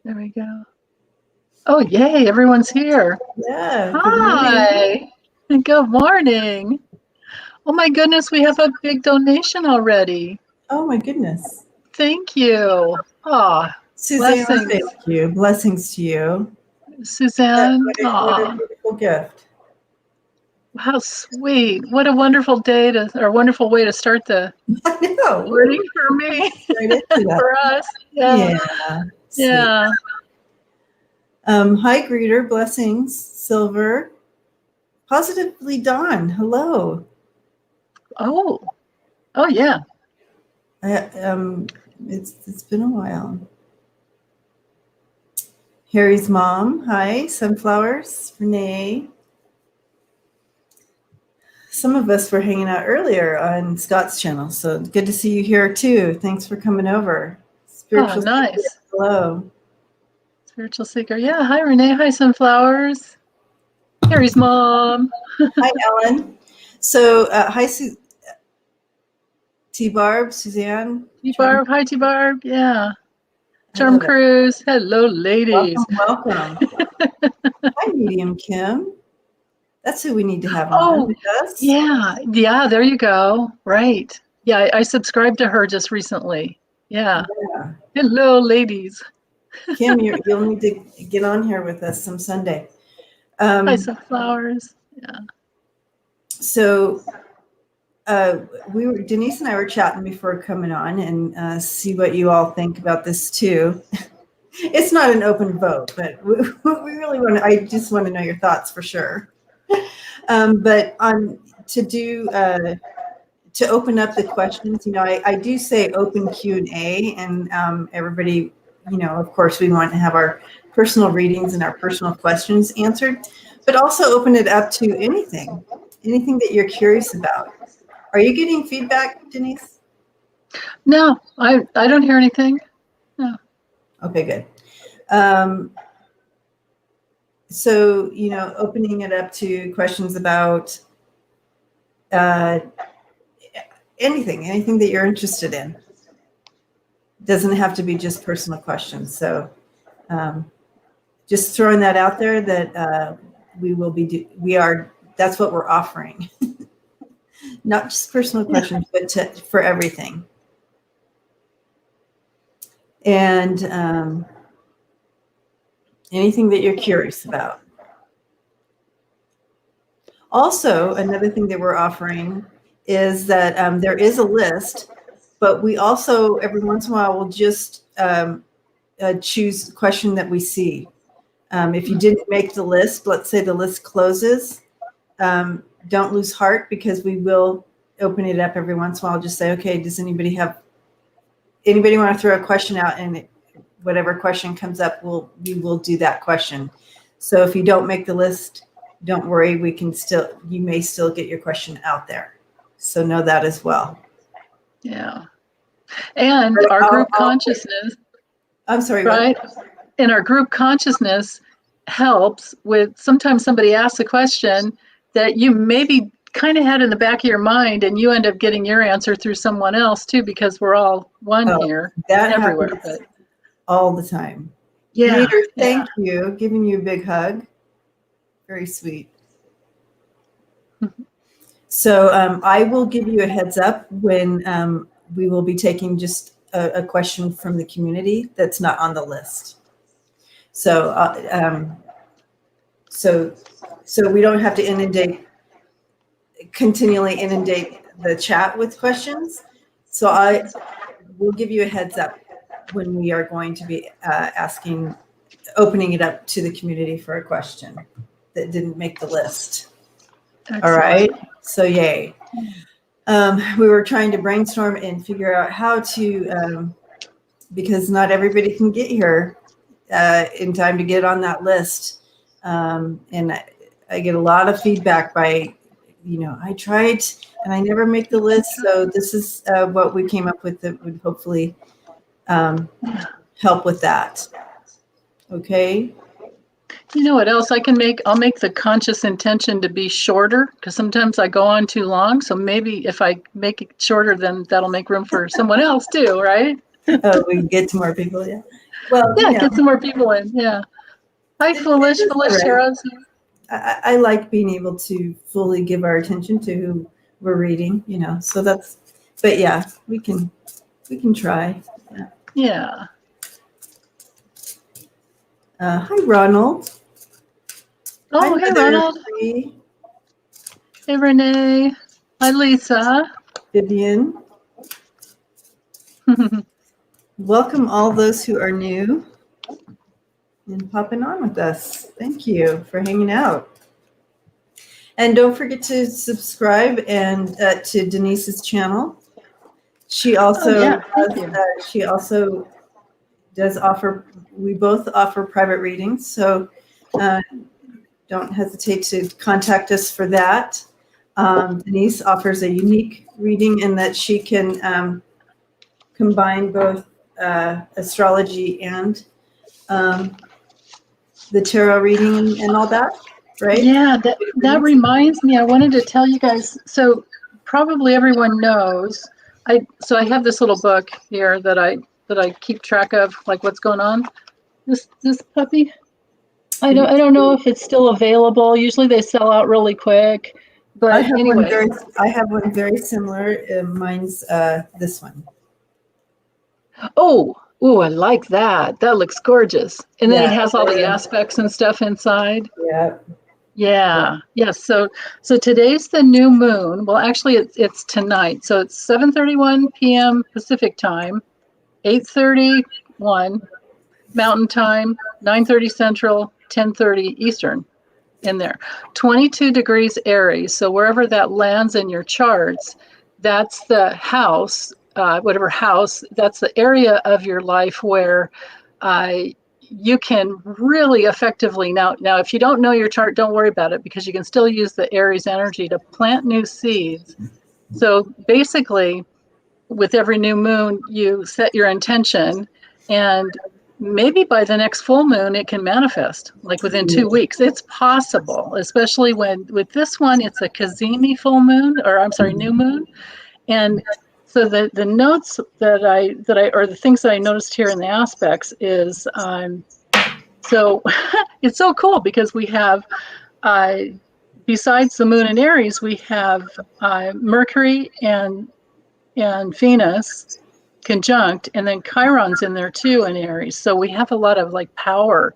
There we go. Oh, yay, everyone's here. Yeah. Good morning. Hi. And good morning. Oh my goodness, we have a big donation already. Oh my goodness. Thank you. Oh, Suzanne, blessings. thank you. Blessings to you. Suzanne. What a beautiful gift. How sweet. What a wonderful day wonderful way to start the I know. morning for me. Right into that. For us. Yeah. Yeah. Hi, greeter. Blessings. Silver. Positively Dawn. Hello. Oh yeah. It's been a while. Harry's mom. Hi. Sunflowers. Renee. Some of us were hanging out earlier on Scott's channel, so good to see you here too. Thanks for coming over. Spiritual nice. Seeker, hello. Spiritual Seeker. Yeah. Hi, Renee. Hi, Sunflowers. Harry's mom. Hi, Ellen. So, hi, T-Barb, Suzanne. T-Barb. Hi, T-Barb. Yeah. Charm Cruise. Hello, ladies. Welcome. Hi, Medium Kim. That's who we need to have on with us. Yeah. There you go. Right. Yeah, I subscribed to her just recently. Yeah. Hello, ladies. Kim, you'll need to get on here with us some Sunday. Hi, Sunflowers. Yeah. So Denise and I were chatting before coming on and see what you all think about this too. It's not an open vote, but we really I just want to know your thoughts for sure. But to open up the questions, I do say open Q&A, and everybody, of course, we want to have our personal readings and our personal questions answered, but also open it up to anything that you're curious about. Are you getting feedback, Denise? No, I don't hear anything. No. Okay, good. So, opening it up to questions about anything that you're interested in. Doesn't have to be just personal questions. So just throwing that out there that that's what we're offering. Not just personal questions, but for everything. And anything that you're curious about. Also, another thing that we're offering is that there is a list, but we also, every once in a while, will just choose the question that we see. If you didn't make the list, let's say the list closes, don't lose heart, because we will open it up every once in a while. Just say, okay, does anybody want to throw a question out, and whatever question comes up, we will do that question. So if you don't make the list, don't worry, you may still get your question out there. So know that as well. Yeah. And our group consciousness. I'm sorry. Right. And our group consciousness helps with, sometimes somebody asks a question that you maybe kind of had in the back of your mind, and you end up getting your answer through someone else too, because we're all one here. That everywhere. Happens all the time. Yeah. Peter, thank you. Giving you a big hug. Very sweet. So I will give you a heads up when we will be taking just a question from the community that's not on the list. So so we don't have to continually inundate the chat with questions. So I will give you a heads up when we are going to be opening it up to the community for a question that didn't make the list. Excellent. All right. So yay. We were trying to brainstorm and figure out how to, because not everybody can get here in time to get on that list. And I get a lot of feedback by, I tried and I never make the list. So this is what we came up with that would hopefully help with that. Okay. You know what else I can make? I'll make the conscious intention to be shorter, because sometimes I go on too long. So maybe if I make it shorter, then that'll make room for someone else too, right? We can get to more people, yeah. Well, Yeah, get some more people in. Yeah. Hi, Foolish. it's all Foolish right. Tarot's. I like being able to fully give our attention to who we're reading, so but yeah, we can try. Yeah. Yeah. Hi, Ronald. Hi, Oh, hey, Mother Ronald. Free, Hey, Renee. Hi, Lisa. Vivian. Welcome all those who are new and popping on with us. Thank you for hanging out. And don't forget to subscribe and to Denise's channel. She also Thank you. she also does offer. We both offer private readings, so don't hesitate to contact us for that. Denise offers a unique reading in that she can combine both astrology and the tarot reading and all that, right? Yeah, that reminds me. I wanted to tell you guys. So probably everyone knows. I have this little book here that I keep track of, like what's going on. This puppy. I don't know if it's still available. Usually they sell out really quick. But anyway. I have one very similar. Mine's this one. Oh, I like that. That looks gorgeous. And then it has all the aspects and stuff inside. Yeah. Yeah. Yes. So today's the new moon. Well, actually it's tonight. So it's 7:31 p.m. Pacific time, 8:31 Mountain time, 9:30 Central, 10:30 Eastern in there. 22 degrees Aries. So wherever that lands in your charts, that's the house, whatever house, that's the area of your life where you can really effectively now if you don't know your chart, don't worry about it, because you can still use the Aries energy to plant new seeds. So basically, with every new moon, you set your intention, and maybe by the next full moon it can manifest, like within 2 weeks. It's possible, especially when with this one it's a Kazemi full moon, or I'm sorry, new moon. And so the notes that I or the things that I noticed here in the aspects is so it's so cool because we have besides the moon in Aries, we have Mercury and Venus conjunct, and then Chiron's in there too in Aries. So we have a lot of like power,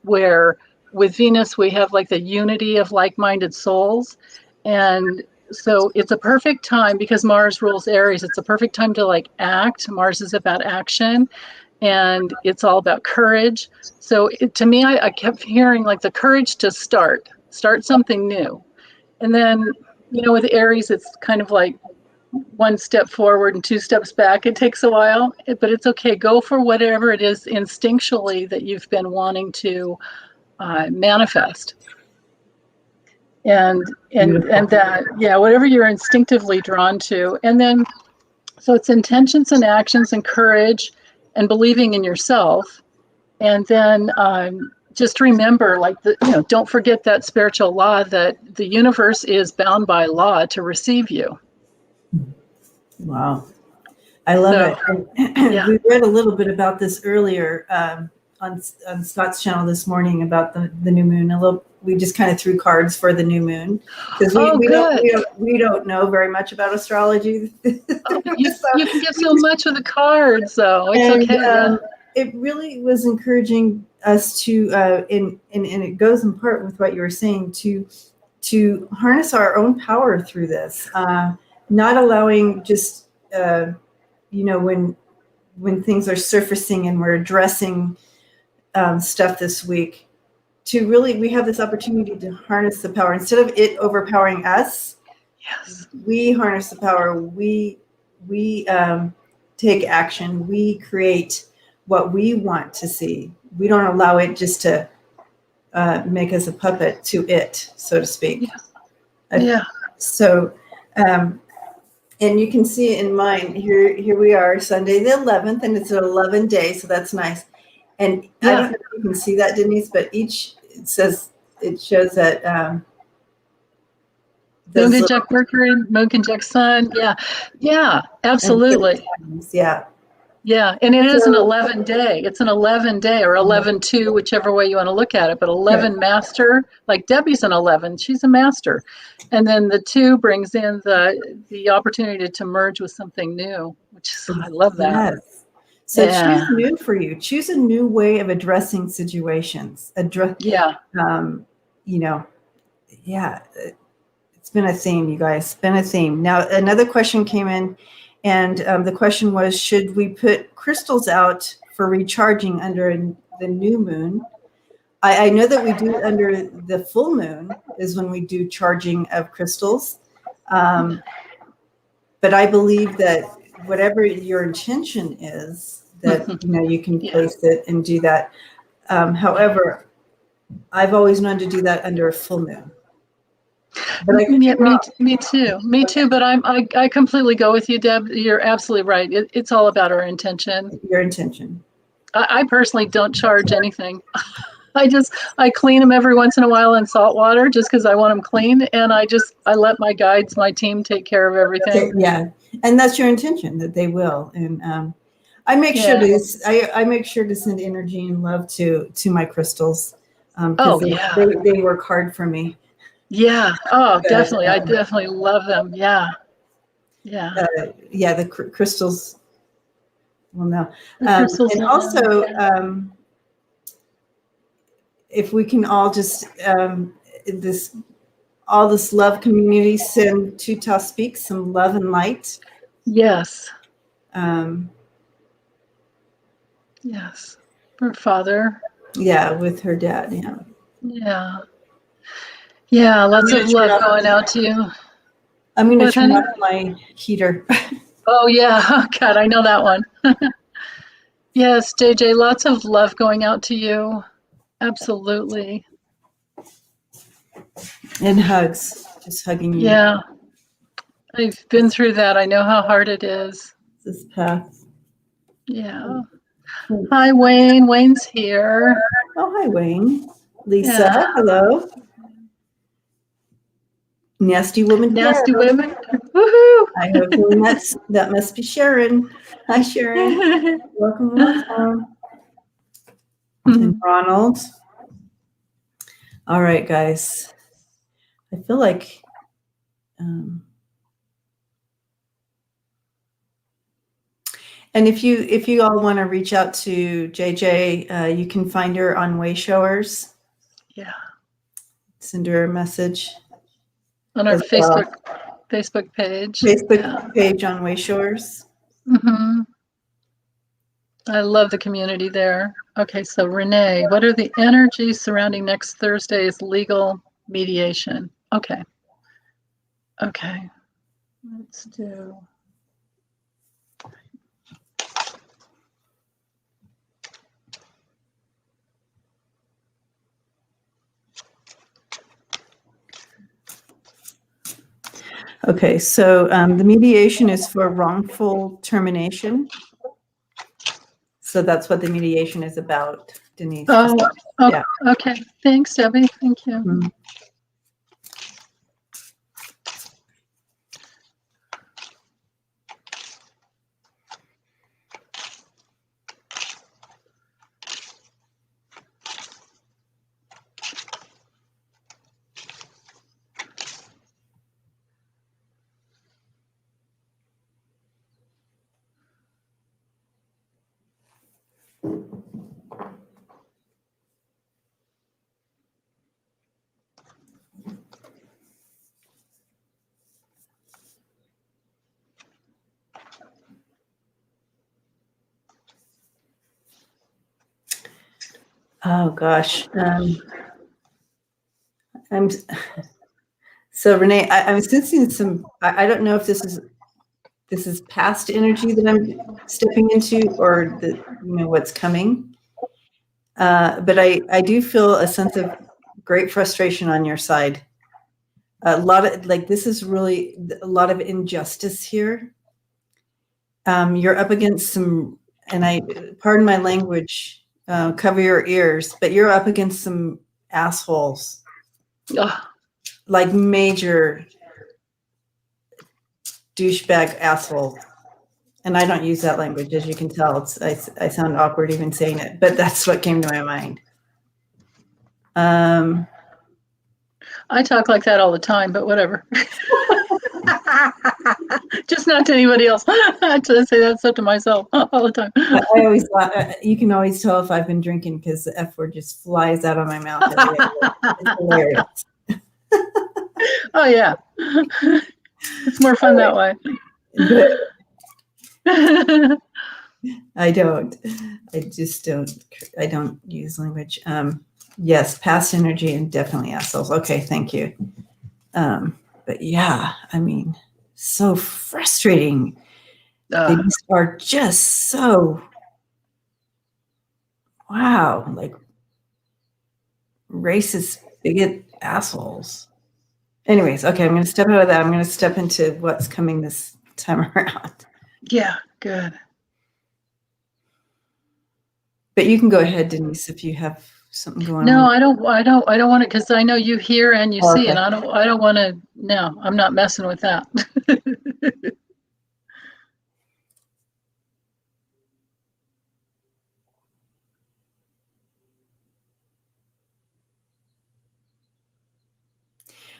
where with Venus we have like the unity of like-minded souls. And so it's a perfect time, because Mars rules Aries, it's a perfect time to like act. Mars is about action, and it's all about courage. So to me, I kept hearing like the courage to start something new. And then, with Aries, it's kind of like one step forward and two steps back. It takes a while, but it's okay. Go for whatever it is instinctually that you've been wanting to manifest. And that, whatever you're instinctively drawn to. And then, so it's intentions and actions and courage and believing in yourself. And then just remember, like, don't forget that spiritual law that the universe is bound by law to receive you. Wow. I love it. And we read a little bit about this earlier on Scott's channel this morning about the new moon. We just kind of threw cards for the new moon because we don't know very much about astrology. You can get so much with the cards, though. It's okay. It really was encouraging us to, and it goes in part with what you were saying, to harness our own power through this, not allowing just when things are surfacing and we're addressing stuff this week, to really, we have this opportunity to harness the power instead of it overpowering us. Yes, we harness the power. We take action. We create what we want to see. We don't allow it just to make us a puppet to it, so to speak. So, and you can see in mine here we are, Sunday the 11th, and it's an 11 day, so that's nice. And I don't know if you can see that, Denise, but it shows that moon conjunct Mercury, moon conjunct Sun. Yeah, absolutely. Yeah. Yeah, and it is an So, 11 day. It's an 11 day or 11-2, whichever way you want to look at it. But 11 master, like Debbie's an 11, she's a master. And then the 2 brings in the opportunity to merge with something new, which is, I love that. yes. So Yeah. choose new for you. Choose a new way of addressing situations. Yeah. You know, yeah, it's been a theme, you guys. It's been a theme. Now, another question came in, and the question was, should we put crystals out for recharging under the new moon? I know that we do under the full moon is when we do charging of crystals. But I believe that whatever your intention is, that you can place it and do that. However, I've always wanted to do that under a full moon. But Me too. But I completely go with you, Deb. You're absolutely right. It's all about our intention. Your intention. I personally don't charge anything. I clean them every once in a while in salt water just because I want them clean, and I let my guides, my team, take care of everything. Yeah, and that's your intention that they will. And I make sure I make sure to send energy and love to my crystals. They work hard for me. Yeah. Oh, definitely. I definitely love them. Yeah. Yeah. The crystals. Well, no. And also, if we can all just all this love community send to Ta Speaks some love and light. Yes. Yes. Her father. Yeah, with her dad. Yeah. Yeah. Yeah. Lots of love going out to you. I'm going to turn off my heater. Oh, yeah. God, I know that one. Yes, JJ, lots of love going out to you. Absolutely. And hugs. Just hugging you. Yeah. I've been through that. I know how hard it is. This path. Yeah. Hi, Wayne. Wayne's here. Oh, hi, Wayne. Lisa, hello. Nasty woman. Nasty women. Woohoo! I hope that must be Sharon. Hi, Sharon. Welcome. And Ronald. All right, guys. I feel like and if you all want to reach out to JJ, you can find her on Wayshowers. Yeah. Send her a message. On our Facebook page. Facebook page on Wayshowers. Mm-hmm. I love the community there. Okay, so Renee, what are the energies surrounding next Thursday's legal mediation? Okay. Let's do. Okay, so the mediation is for wrongful termination. So that's what the mediation is about, Denise. Okay. Thanks, Debbie. Thank you. Mm-hmm. Oh gosh. So Renee, I'm sensing some. I don't know if this is past energy that I'm stepping into, or what's coming. But I do feel a sense of great frustration on your side. A lot of this is really a lot of injustice here. You're up against some, and pardon my language. Cover your ears, but you're up against some assholes, like major douchebag asshole. And I don't use that language, as you can tell. I sound awkward even saying it, but that's what came to my mind. I talk like that all the time, but whatever. Just not to anybody else. I say that stuff to myself all the time. I always thought, you can always tell if I've been drinking because the F word just flies out of my mouth. It's hilarious. Oh, yeah. It's more fun that way. Good. I don't use language. Yes, past energy and definitely assholes. Okay, thank you. But yeah, I mean, so frustrating. They are just so, wow, like racist, bigot assholes. Anyways, okay, I'm going to step out of that. I'm going to step into what's coming this time around. Yeah, good. But you can go ahead, Denise, if you have something going on. No, I don't want it because I know you hear and you see, Okay. and I don't want to. No, I'm not messing with that.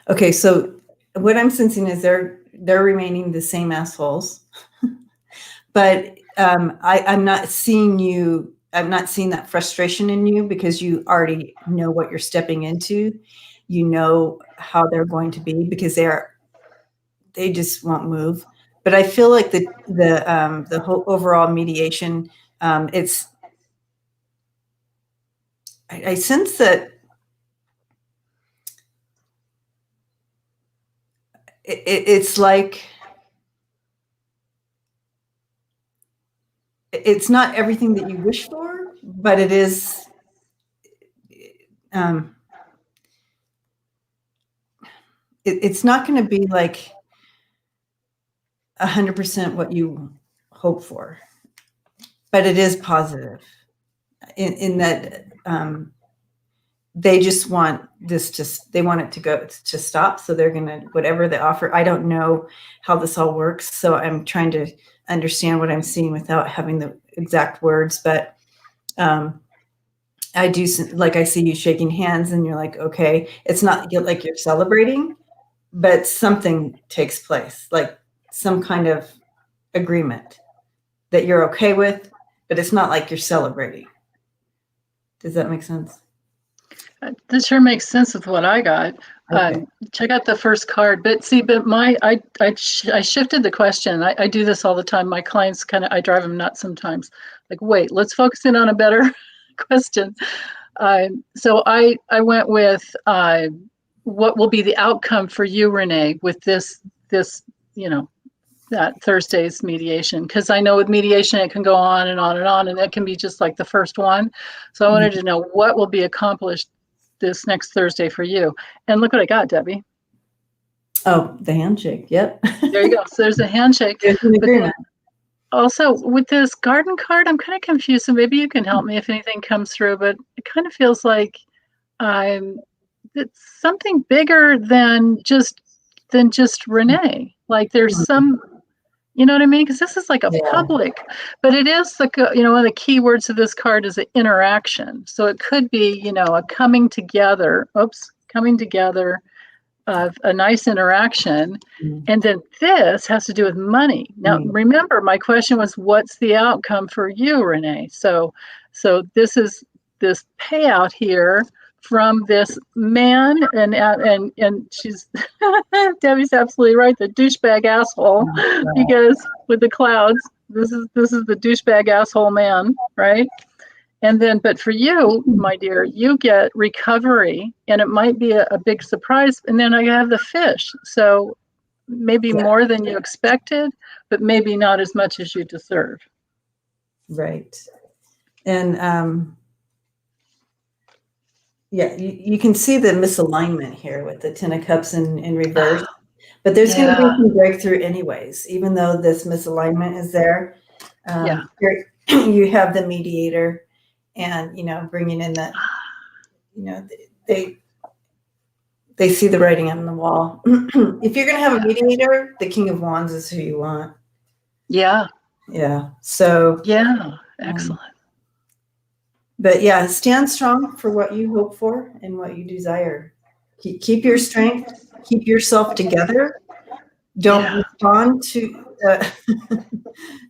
Okay, so what I'm sensing is they're remaining the same assholes, but I'm not seeing you. I'm not seeing that frustration in you because you already know what you're stepping into. You know how they're going to be because they just won't move. But I feel like the whole overall mediation, I sense that it's like it's not everything that you wish for, but it is. It's not going to be like 100% what you hope for, but it is positive in that they just want they want it to stop. So they're going to, whatever they offer. I don't know how this all works. So I'm trying to understand what I'm seeing without having the exact words, but I do, like, I see you shaking hands and you're like, okay, it's not like you're celebrating, but something takes place, like some kind of agreement that you're okay with, but it's not like you're celebrating. Does that make sense? This sure makes sense with what I got. Okay. Check out the first card, but I shifted the question. I do this all the time. My clients I drive them nuts sometimes. Like, wait, let's focus in on a better question. So I went with what will be the outcome for you, Renee, with this that Thursday's mediation, because I know with mediation it can go on and on and on, and that can be just like the first one. So I wanted to know what will be accomplished this next Thursday for you. And look what I got, Debbie. Oh, the handshake. Yep. There you go. So there's a handshake. There's an agreement. Also, with this garden card, I'm kind of confused. So maybe you can help me if anything comes through. But it kind of feels like it's something bigger than just Renee. Like there's some. You know what I mean? Because this is like a public, but it is one of the key words of this card is an interaction. So it could be, a coming together of a nice interaction. And then this has to do with money. Now, remember, my question was, what's the outcome for you, Renee? So this is this payout here from this man, and she's Debbie's absolutely right, the douchebag asshole, because with the clouds, this is the douchebag asshole man, right? And then, but for you, my dear, you get recovery, and it might be a big surprise. And then I have the fish, so maybe more than you expected, but maybe not as much as you deserve. Right. And you can see the misalignment here with the Ten of Cups in reverse, but there's going to be some breakthrough anyways, even though this misalignment is there. You have the mediator, and bringing in that, they see the writing on the wall. If you're going to have a mediator, the King of Wands is who you want. Yeah. Yeah. So, Yeah, excellent. but yeah, stand strong for what you hope for and what you desire. Keep your strength, keep yourself together. Don't Yeah. respond to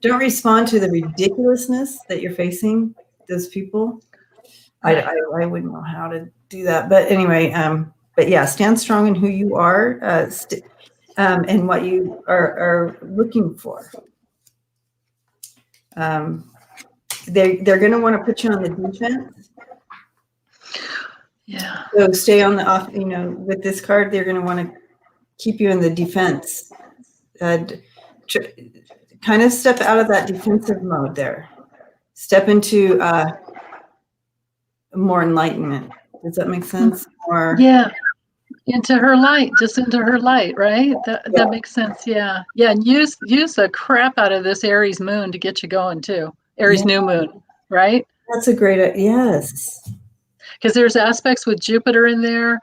don't respond to the ridiculousness that you're facing. Those people, Right. I wouldn't know how to do that. But anyway, but yeah, stand strong in who you are, and what you are looking for. They're going to want to put you on the defense. Yeah. So stay on the off. With this card, they're going to want to keep you in the defense. Kind of step out of that defensive mode there. Step into more enlightenment. Does that make sense? Or Yeah. Into her light, just into her light, right? That makes sense. Yeah. Yeah. And use the crap out of this Aries moon to get you going too. Aries yeah, new moon, right? that's a great yes. Because there's aspects with Jupiter in there.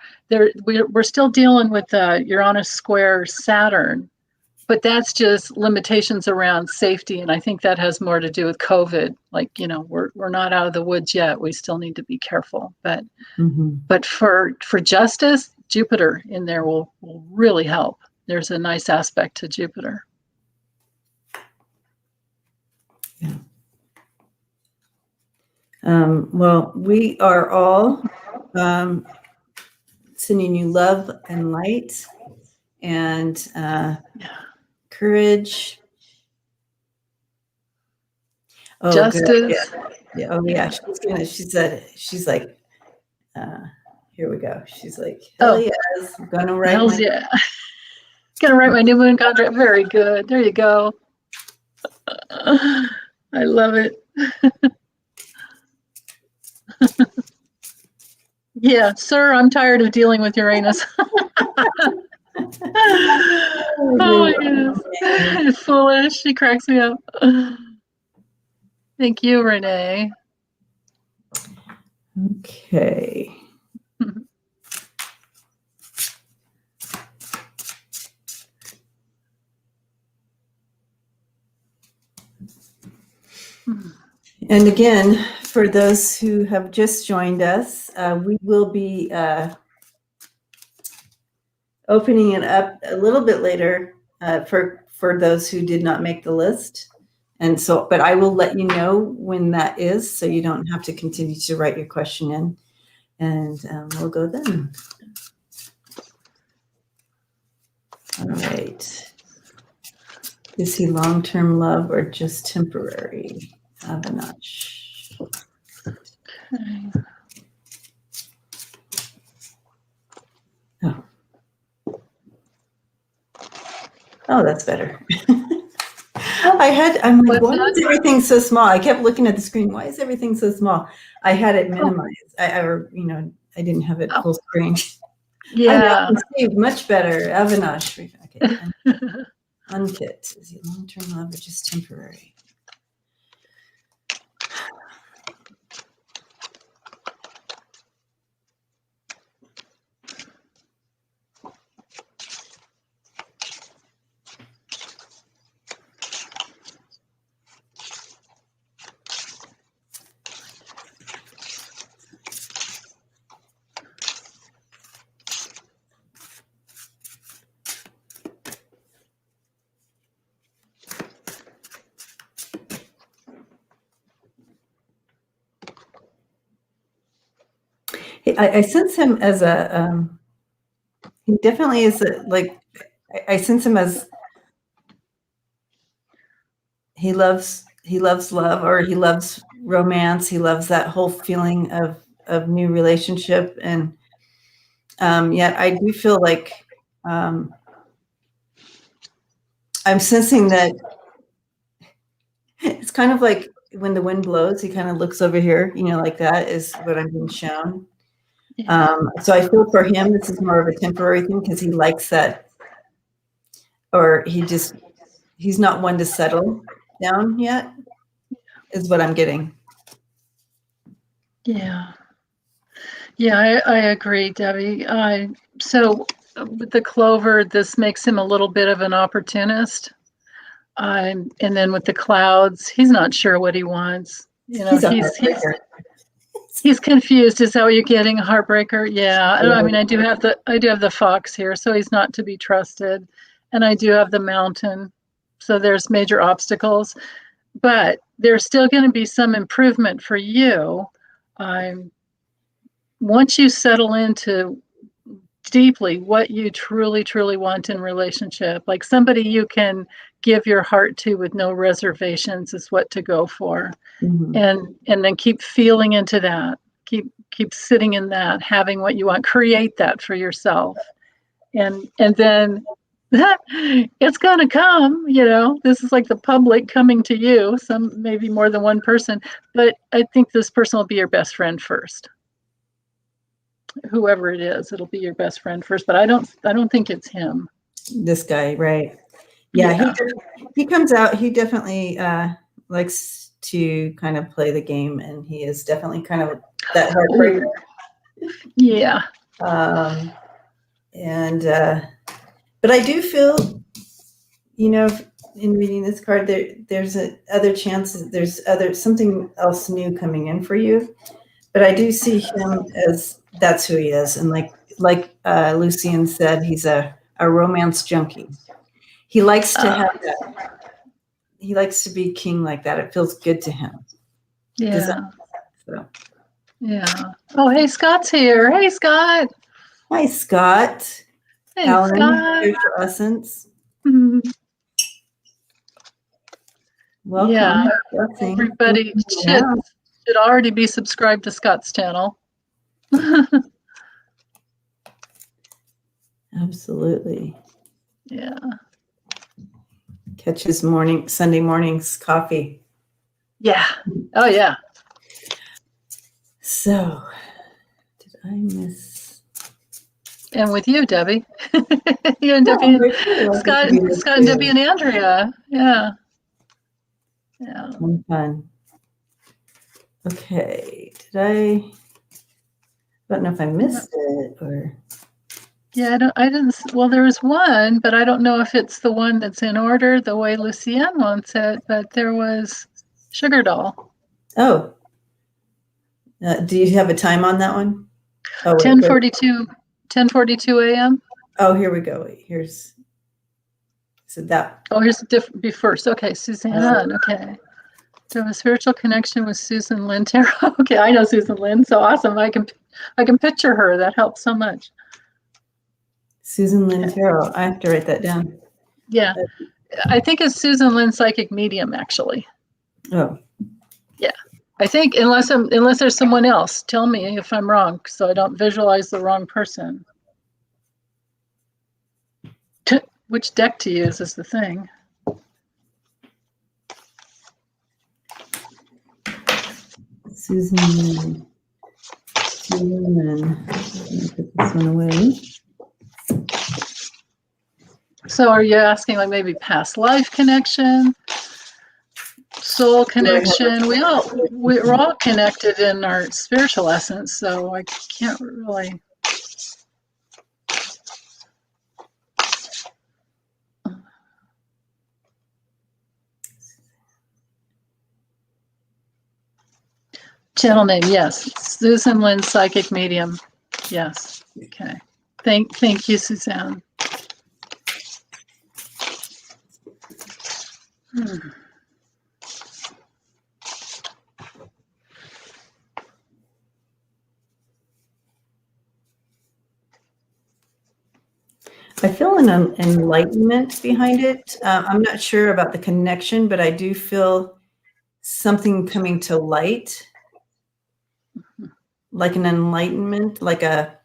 We're still dealing with Uranus square Saturn, but that's just limitations around safety, and I think that has more to do with COVID. Like, we're not out of the woods yet. We still need to be careful, but but for justice, Jupiter in there will really help. There's a nice aspect to Jupiter. Yeah. Well, we are all sending you love and light and courage. Oh, Justice. good. Yeah. Oh, yeah. She's like, here we go. She's like, hell yes, I'm gonna write Hells yeah. Gonna write my new moon contract. Very good. There you go. I love it. Yeah, sir, I'm tired of dealing with Uranus. Oh my goodness. It's foolish. She cracks me up. Thank you, Renee. Okay. And again, for those who have just joined us, we will be opening it up a little bit later for those who did not make the list. And so, but I will let you know when that is, so you don't have to continue to write your question in, and we'll go then. All right. Is he long-term love or just temporary? Avinash. Okay. Oh, that's better. I'm like, why is everything so small? I kept looking at the screen. Why is everything so small? I had it minimized. I didn't have it full screen. Yeah. I can see much better. Avinash. Okay. Unkit. Is he long-term love or just temporary? I sense him as he definitely is I sense him as he loves love, or he loves romance. He loves that whole feeling of new relationship. And yet I do feel like I'm sensing that it's kind of like when the wind blows, he kind of looks over here, like that is what I'm being shown. So I feel for him, this is more of a temporary thing because he likes that, or he's not one to settle down yet, is what I'm getting. Yeah. Yeah, I agree, Debbie. So with the clover, this makes him a little bit of an opportunist. And then with the clouds, he's not sure what he wants. He's a heartbreaker. He's confused. Is that what you're getting? A heartbreaker? Yeah. I mean, I do have the fox here, so he's not to be trusted. And I do have the mountain. So there's major obstacles. But there's still going to be some improvement for you. Once you settle into deeply what you truly, truly want in relationship, like somebody you can give your heart to with no reservations is what to go for. Mm-hmm. And then keep feeling into that. Keep sitting in that, having what you want. Create that for yourself. And then it's going to come, this is like the public coming to you, maybe more than one person, but I think this person will be your best friend first. Whoever it is, it'll be your best friend first, but I don't think it's him. This guy, right? Yeah. He comes out, he definitely likes to kind of play the game, and he is definitely kind of that heartbreaker. Yeah. But I do feel, in reading this card, there's other chances, there's something else new coming in for you. But I do see him as that's who he is, and like Lucian said, he's a romance junkie. He likes to have that. He likes to be king like that. It feels good to him. Yeah. Yeah. Oh, hey, Scott's here. Hey, Scott. Hi, Scott. Hey, Alan, Scott. Spiritual Essence. Mm-hmm. Welcome. Yeah. Blessing. Everybody should already be subscribed to Scott's channel. Absolutely. Yeah. Catch his Sunday morning's coffee. Yeah. Oh, yeah. So, did I miss? And with you, Debbie. You and Debbie, Scott and Debbie and Andrea. Yeah. Yeah. Fun. Okay. I don't know if I missed it or. Yeah, I didn't. Well, there was one, but I don't know if it's the one that's in order the way Lucienne wants it. But there was Sugar Doll. Oh. Do you have a time on that one? Oh, 10:42 a.m. Oh, here we go. Here's. So that. Oh, here's be first. Okay, Suzanne. Okay. Do I have a spiritual connection with Susan Lynn Tarot? Okay, I know Susan Lynn. So awesome. I can picture her. That helps so much. Susan Lynn Tarot. I have to write that down. Yeah, I think it's Susan Lynn Psychic Medium, actually. Oh. Yeah, I think unless there's someone else, tell me if I'm wrong, so I don't visualize the wrong person. Which deck to use is the thing. Susan Lynn. Susan Lynn. Put this one away. So are you asking like maybe past life connection, soul connection? We're all connected in our spiritual essence, so I can't really. Channel name, yes. Susan Lynn, Psychic Medium. Yes. Okay. Thank you, Suzanne. I feel an enlightenment behind it. I'm not sure about the connection, but I do feel something coming to light, like an enlightenment, like a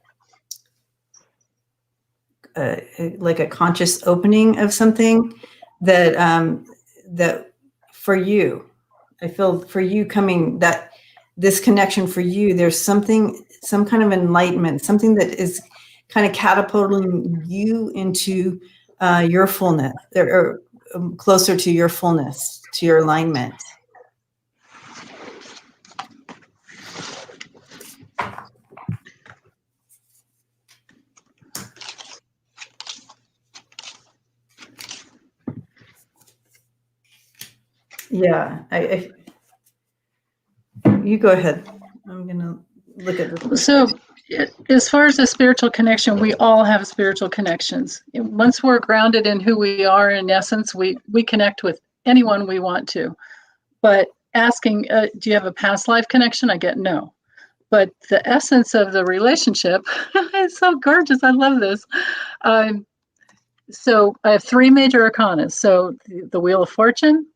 conscious opening of something that for you, I feel for you coming, that this connection for you, there's some kind of enlightenment, something that is kind of catapulting you into your fullness, or closer to your fullness, to your alignment. Yeah, you go ahead. I'm going to look at this. So, as far as the spiritual connection, we all have spiritual connections. Once we're grounded in who we are, in essence, we connect with anyone we want to. But asking, do you have a past life connection? I get no. But the essence of the relationship is so gorgeous. I love this. So I have three major arcanas. So the Wheel of Fortune.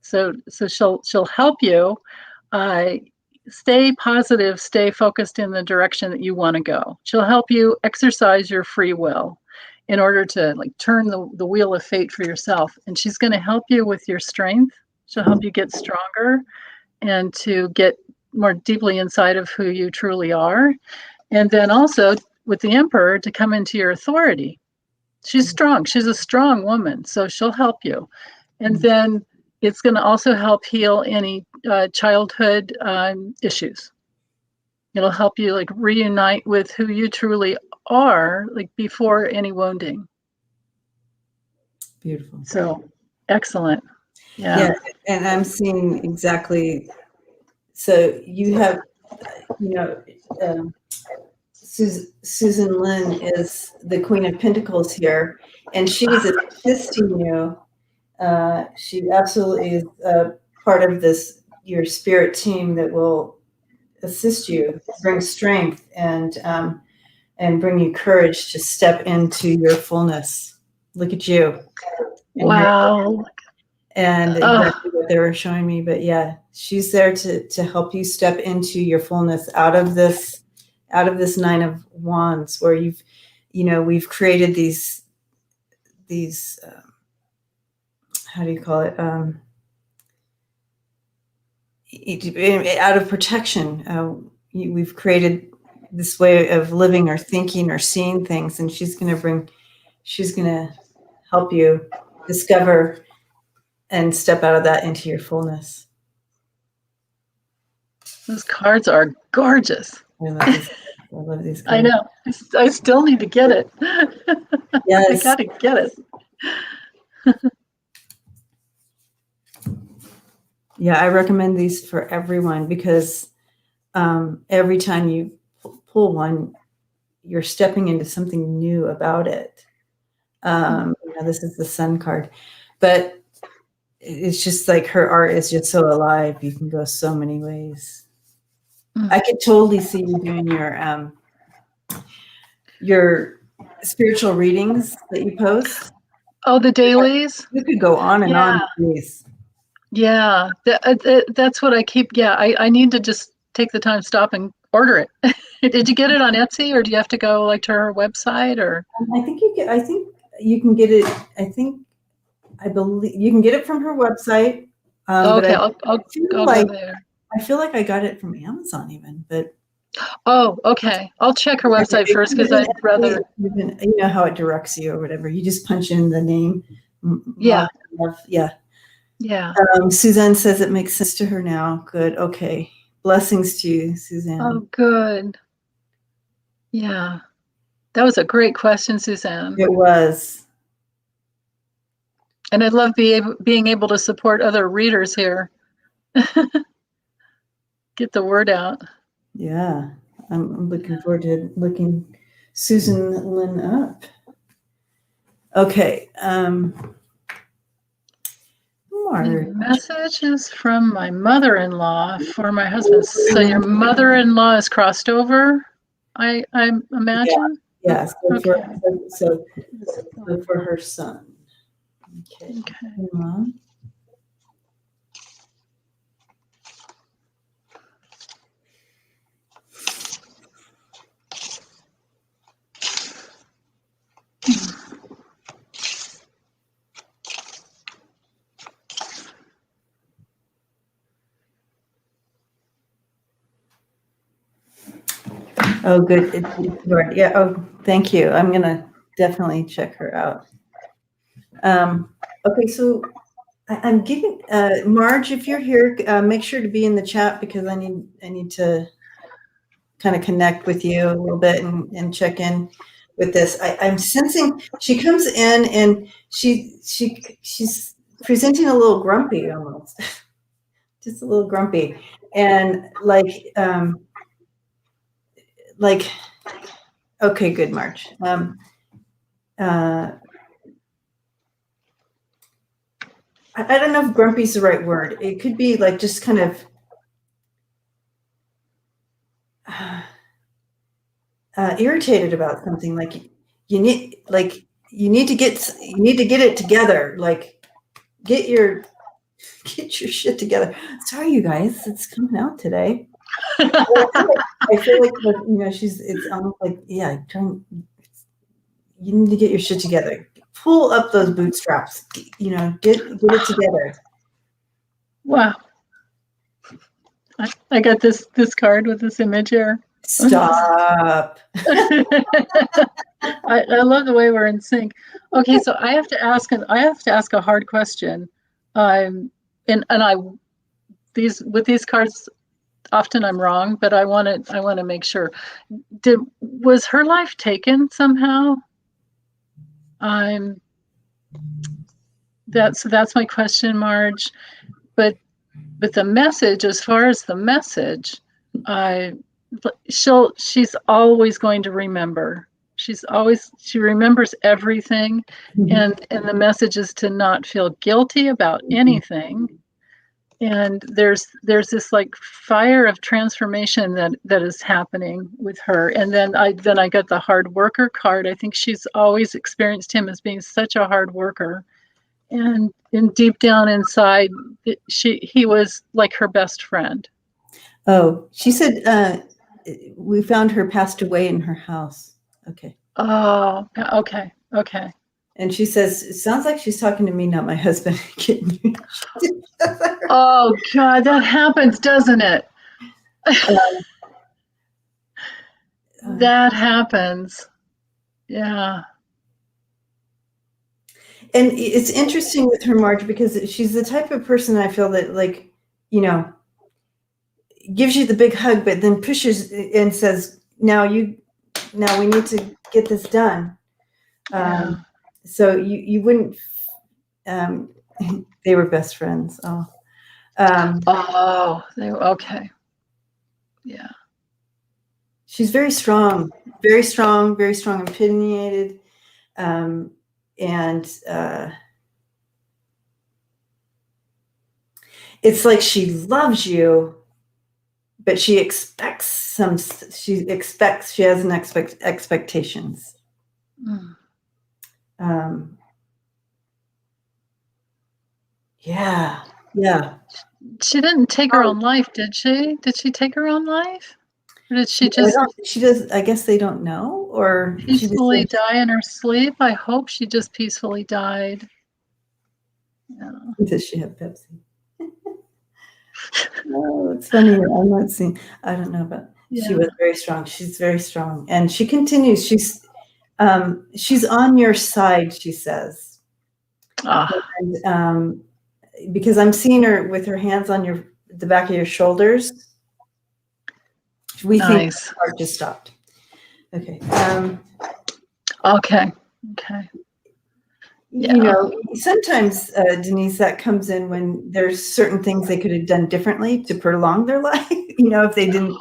So she'll help you. Stay positive, stay focused in the direction that you want to go. She'll help you exercise your free will in order to like turn the wheel of fate for yourself. And she's going to help you with your strength. She'll help you get stronger and to get more deeply inside of who you truly are. And then also with the Emperor to come into your authority. She's strong. She's a strong woman. So she'll help you. And then it's going to also help heal any childhood issues. It'll help you like reunite with who you truly are, like before any wounding. Beautiful. So excellent. Yeah. And I'm seeing exactly. So you have, Susan Lynn is the Queen of Pentacles here, and she's assisting you. She absolutely is part of your spirit team that will assist you, bring strength, and bring you courage to step into your fullness. Look at you. Wow. And exactly what they were showing me. But yeah, she's there to help you step into your fullness out of this Nine of Wands, where we've created these how do you call it? Out of protection. We've created this way of living or thinking or seeing things, and she's going to help you discover and step out of that into your fullness. Those cards are gorgeous. I love these cards. I know. I still need to get it. Yes. I got to get it. Yeah, I recommend these for everyone because every time you pull one, you're stepping into something new about it. This is the Sun card, but it's just like her art is just so alive. You can go so many ways. I could totally see you doing your spiritual readings that you post. Oh, the dailies? You could go on and on with these. Yeah, that's what I keep. Yeah, I need to just take the time, stop, and order it. Did you get it on Etsy, or do you have to go like to her website, or? I think you can get it. I believe you can get it from her website. Okay, but I'll go there. I feel like I got it from Amazon even, but. Oh, okay. I'll check her website first because I'd rather. You know how it directs you or whatever. You just punch in the name. Yeah. Yeah. Yeah. Suzanne says it makes sense to her now. Good. Okay. Blessings to you, Suzanne. Oh, good. Yeah. That was a great question, Suzanne. It was. And I love being able to support other readers here. Get the word out. Yeah. I'm looking forward to looking Susan Lynn up. Okay. Messages from my mother-in-law for my husband. So your mother-in-law is crossed over, I imagine? Yeah. So, okay. So for her son. Okay. Oh, good. Yeah. Oh, thank you. I'm going to definitely check her out. Okay. So I'm giving Marge, if you're here, make sure to be in the chat because I need to kind of connect with you a little bit and check in with this. I'm sensing she comes in and she's presenting a little grumpy almost, just a little grumpy, and okay, good, March. I don't know if grumpy is the right word. It could be like just kind of irritated about something. Like you need to get it together. Like get your shit together. Sorry, you guys, it's coming out today. I feel like it's almost like you need to get your shit together. Pull up those bootstraps. Get it together. Wow. I got this card with this image here. Stop. I love the way we're in sync. Okay, so I have to ask a hard question. With these cards, often I'm wrong, but I want to make sure. Was her life taken somehow? That's my question, Marge. But the message, as far as the message, she's always going to remember. She remembers everything, and the message is to not feel guilty about anything. And there's this like fire of transformation that is happening with her. And then I got the hard worker card. I think she's always experienced him as being such a hard worker. And deep down inside, he was like her best friend. Oh, she said we found her passed away in her house. Okay. Oh, okay. And she says, it sounds like she's talking to me, not my husband. Oh, God, that happens, doesn't it? That happens. Yeah. And it's interesting with her, Marge, because she's the type of person I feel that, like, gives you the big hug, but then pushes and says, now we need to get this done. Yeah. So you wouldn't, they were best friends. Oh. Okay. Yeah. She's very strong, opinionated. And it's like she loves you, but she has expectations. Yeah. She didn't take her own life, did she? Did she take her own life? Or did she just she does? I guess they don't know, or peacefully die in her sleep? I hope she just peacefully died. Yeah. Does she have Pepsi? Oh, it's funny. I'm not seeing. I don't know, but she was very strong. She's very strong, and she continues. She's on your side, she says. And, because I'm seeing her with her hands on the back of your shoulders. We think the heart just stopped. Okay. Okay. Yeah. Sometimes, Denise, that comes in when there's certain things they could have done differently to prolong their life. If they didn't.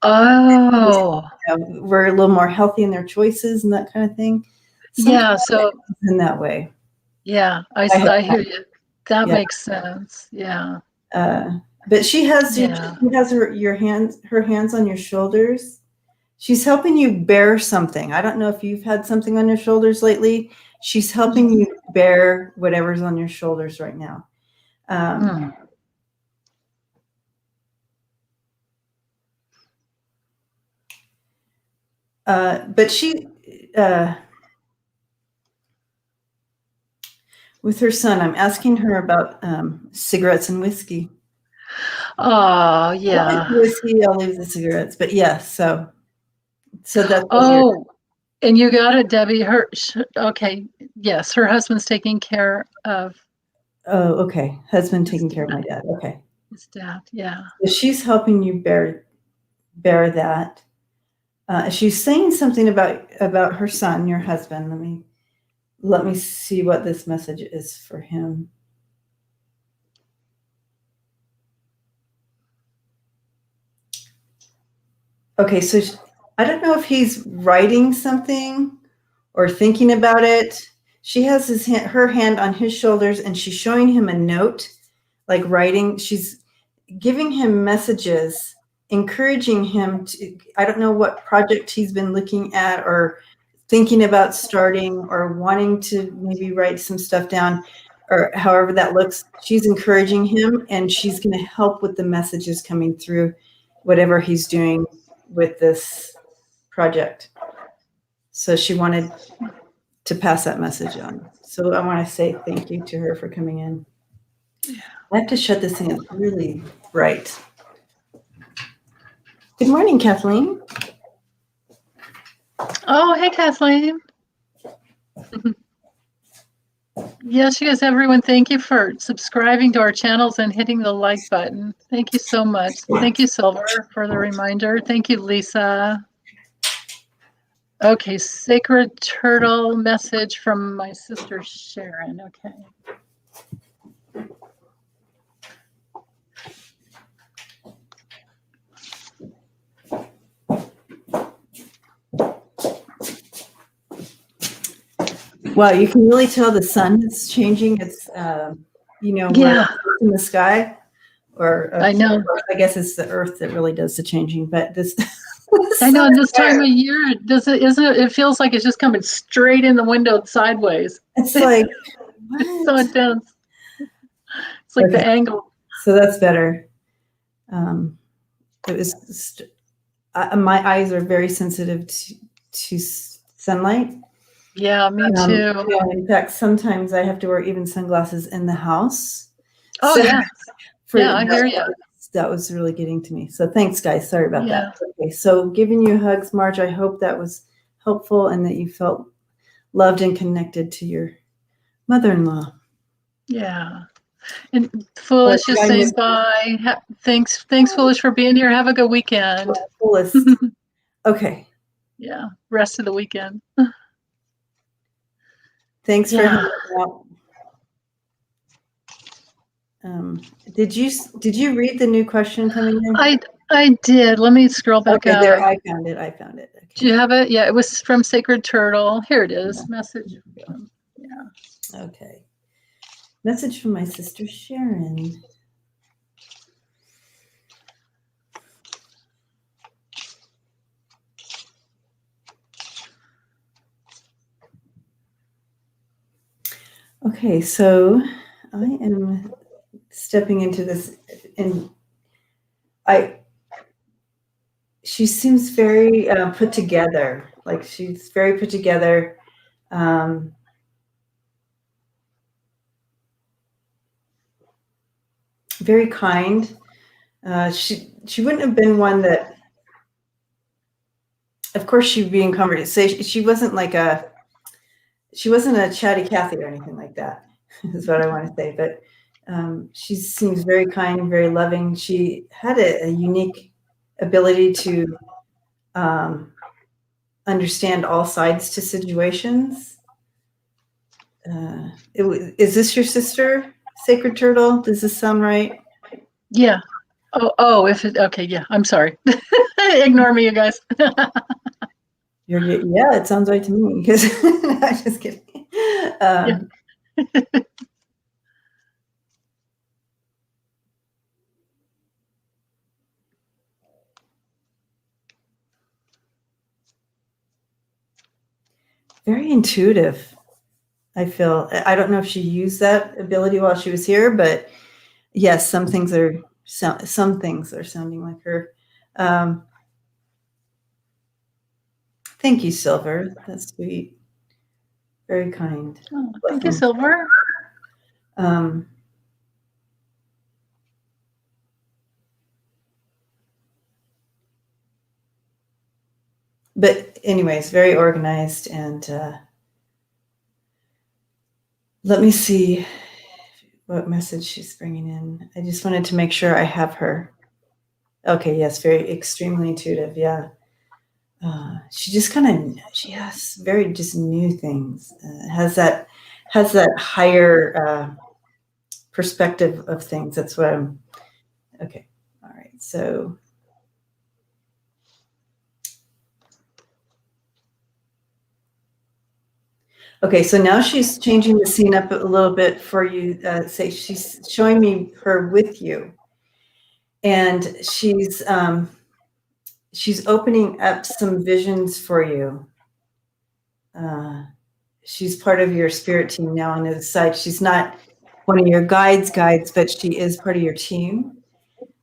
Oh. Were a little more healthy in their choices and that kind of thing. Sometimes so in that way. Yeah, I hear you. That makes sense. Yeah. But she has her hands on your shoulders. She's helping you bear something. I don't know if you've had something on your shoulders lately. She's helping you bear whatever's on your shoulders right now. But she, with her son, I'm asking her about cigarettes and whiskey. Oh, yeah. Whiskey, I'll leave the cigarettes. But yes, so that's. Oh, and you got it, Debbie. Okay. Yes, her husband's taking care of. Oh, okay. Husband taking care of my dad. Okay. His dad, yeah. So she's helping you bear that. She's saying something about her son, your husband. Let me see what this message is for him. Okay, so I don't know if he's writing something or thinking about it. She has her hand on his shoulders, and she's showing him a note, like writing. She's giving him messages, encouraging him to, I don't know what project he's been looking at or thinking about starting or wanting to maybe write some stuff down or however that looks. She's encouraging him, and she's going to help with the messages coming through whatever he's doing with this project. So she wanted to pass that message on. So I want to say thank you to her for coming in. I have to shut this thing. It's really bright. Good morning, Kathleen. Oh, hey, Kathleen. Yes, you guys, everyone, thank you for subscribing to our channels and hitting the like button. Thank you so much. Thank you, Silver, for the reminder. Thank you, Lisa. Okay, Sacred Turtle message from my sister Sharon. Okay. Wow, you can really tell the sun is changing. It's, Yeah, in the sky, or I know. I guess it's the Earth that really does the changing. But this, I know. This time of year, it feels like it's just coming straight in the window sideways. It's like what? It's so intense. It's like the angle. So that's better. It was. My eyes are very sensitive to sunlight. Yeah, me too. In fact, sometimes I have to wear even sunglasses in the house. Oh, so, yeah. Yeah, I hear you. That was really getting to me. So thanks, guys. Sorry about Yeah. that. Okay, so giving you hugs, Marge. I hope that was helpful and that you felt loved and connected to your mother-in-law. Yeah. And Foolish is saying bye. Thanks, Foolish, for being here. Have a good weekend. Fullest. Okay. Yeah. Rest of the weekend. Thanks for hanging out. Did you read the new question coming in? I did. Let me scroll back up. There, I found it. Okay. Do you have it? Yeah, it was from Sacred Turtle. Here it is. Message. Yeah. Okay. Message from my sister Sharon. Okay, so I am stepping into this, and she seems very put together. Like she's very put together. Very kind. She wouldn't have been one that. Of course, she'd be in conversation. She wasn't a chatty Cathy or anything like that. Is what I want to say. But she seems very kind, very loving. She had a unique ability to understand all sides to situations. Is this your sister, Sacred Turtle? Does this sound right? Yeah. Okay, yeah. I'm sorry. Ignore me, you guys. Yeah, it sounds right to me. Because I'm just kidding. Yeah. Very intuitive. I feel. I don't know if she used that ability while she was here, but yes, some things are sounding like her. Thank you, Silver. That's sweet. Very kind. Oh, thank you, Silver. But anyways, very organized, and let me see what message she's bringing in. I just wanted to make sure I have her. Okay, yes, very extremely intuitive. Yeah. She just she has very just new things. Has that higher perspective of things. That's what I'm. Okay. All right. So Okay, so now she's changing the scene up a little bit for you. Say she's showing me her with you, and she's opening up some visions for you. She's part of your spirit team now on the other side. She's not one of your guides, but she is part of your team.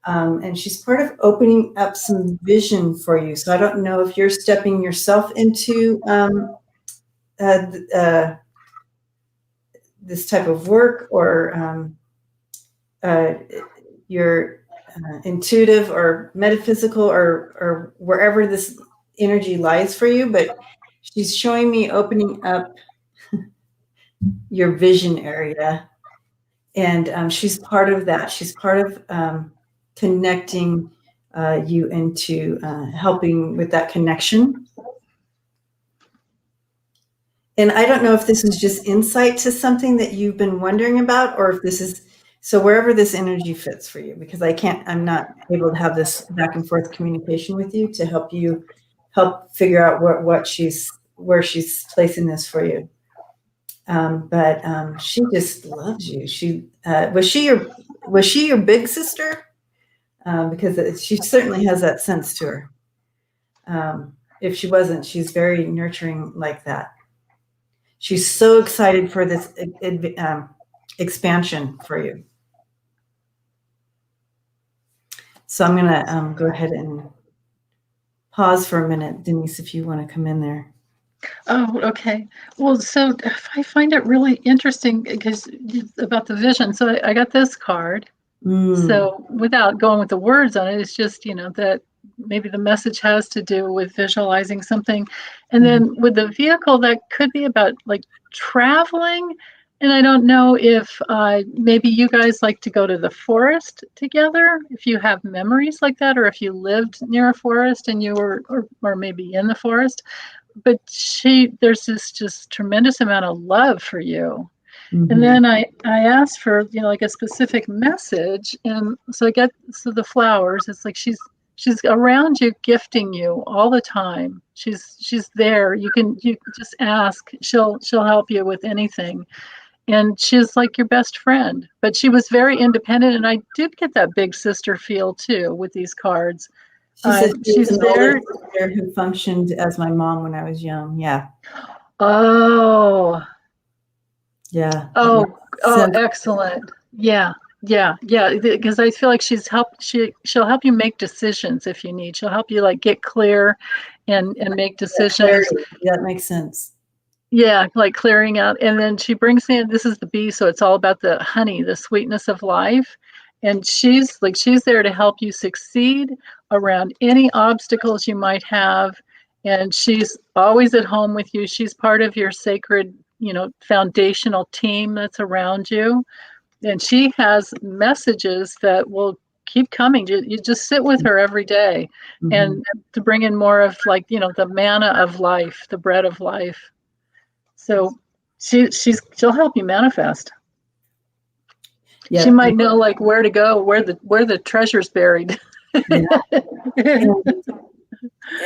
And she's part of opening up some vision for you. So I don't know if you're stepping yourself into this type of work, or you're intuitive or metaphysical, or wherever this energy lies for you. But she's showing me opening up your vision area. And she's part of that. She's part of connecting you into helping with that connection. And I don't know if this is just insight to something that you've been wondering about, or if this is, so wherever this energy fits for you, because I'm not able to have this back and forth communication with you to help figure out where she's placing this for you. But she just loves you. Was she your big sister? Because she certainly has that sense to her. If she wasn't, she's very nurturing like that. She's so excited for this expansion for you. So I'm going to go ahead and pause for a minute, Denise, if you want to come in there. Oh, okay. Well, so I find it really interesting because about the vision. So I got this card. So without going with the words on it, it's just, that maybe the message has to do with visualizing something. And then with the vehicle, that could be about like traveling. And I don't know if maybe you guys like to go to the forest together, if you have memories like that, or if you lived near a forest and you were, or maybe in the forest. But there's this just tremendous amount of love for you. And then I asked for, like a specific message. And so the flowers, it's like she's around you, gifting you all the time. She's there. You just ask. She'll help you with anything. And she's like your best friend. But she was very independent. And I did get that big sister feel too with these cards. She said she's an there. older sister who functioned as my mom when I was young. Yeah. Oh. Yeah. Oh, excellent. Yeah. Because I feel like she'll help you make decisions if you need. She'll help you like get clear and make decisions. Yeah, that makes sense. Yeah, like clearing out. And then she brings in, this is the bee, so it's all about the honey, the sweetness of life. And she's there to help you succeed around any obstacles you might have. And she's always at home with you. She's part of your sacred, foundational team that's around you. And she has messages that will keep coming. You just sit with her every day and to bring in more of like, the manna of life, the bread of life. So she'll help you manifest. Yeah. She might know like where to go, where the treasure's buried. Yeah.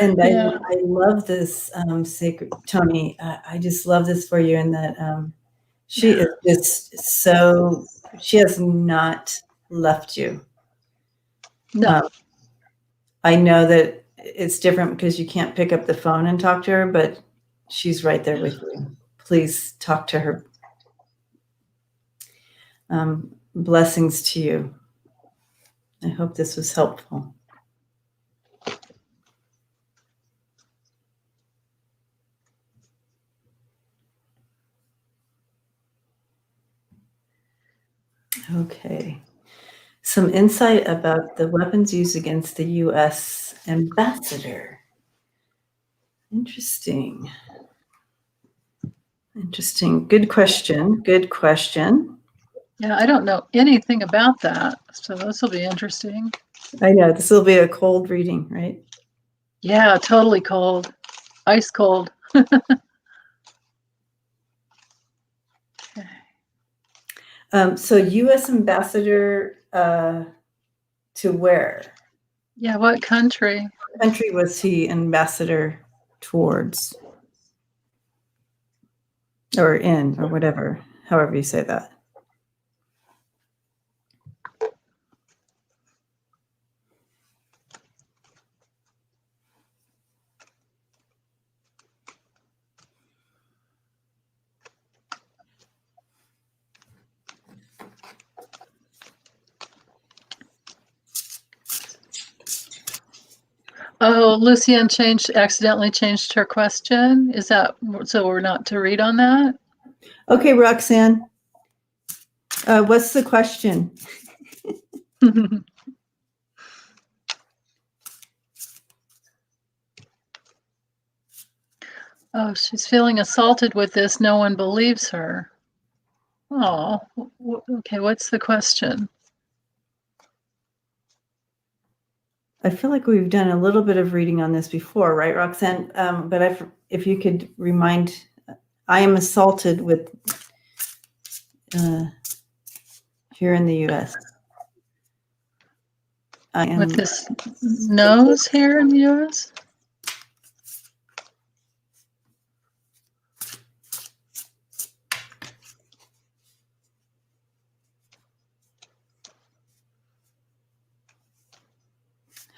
And I love this, sacred Tony. I just love this for you, and that she is just so, she has not left you. No. I know that it's different because you can't pick up the phone and talk to her, but she's right there with you. Please talk to her. Blessings to you. I hope this was helpful. Okay. Some insight about the weapons used against the U.S. ambassador. Interesting. Good question. Yeah, I don't know anything about that, so this will be interesting. I know, this will be a cold reading, right? Yeah, totally cold. Ice cold. So U.S. ambassador to where? Yeah, what country? What country was he ambassador towards? or in, or whatever, however you say that. Oh, Lucienne accidentally changed her question. Is that so? We're not to read on that? Okay, Roxanne. What's the question? Oh, she's feeling assaulted with this. No one believes her. Oh, okay. What's the question? I feel like we've done a little bit of reading on this before, right, Roxanne? But if you could remind, I am assaulted with here in the U.S. I am With this nose here in the U.S.?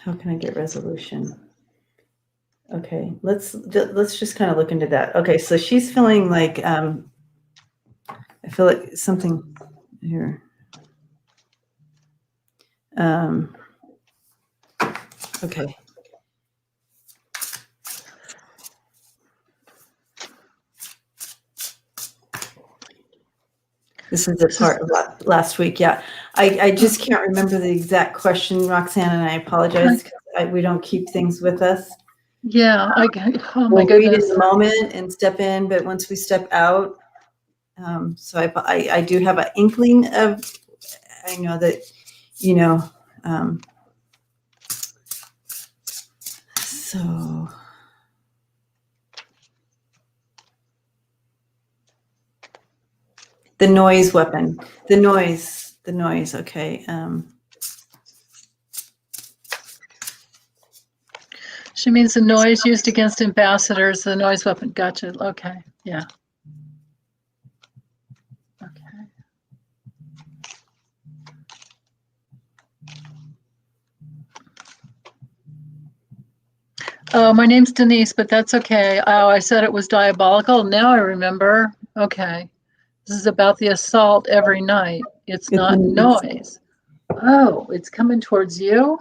How can I get resolution? Okay, let's just kind of look into that. Okay, so she's feeling like I feel like something here. Okay. This is the part of last week. Yeah, I just can't remember the exact question, Roxanne, and I apologize because we don't keep things with us. Yeah, oh my We'll read in goodness. the moment and step in, but once we step out, so I do have an inkling of, I know that, so. The noise weapon, the noise, okay. She means the noise used against ambassadors, the noise weapon. Gotcha. Okay. Yeah. Okay. Oh, my name's Denise, but that's okay. Oh, I said it was diabolical. Now I remember. Okay. This is about the assault every night. It's not noise. Oh, it's coming towards you?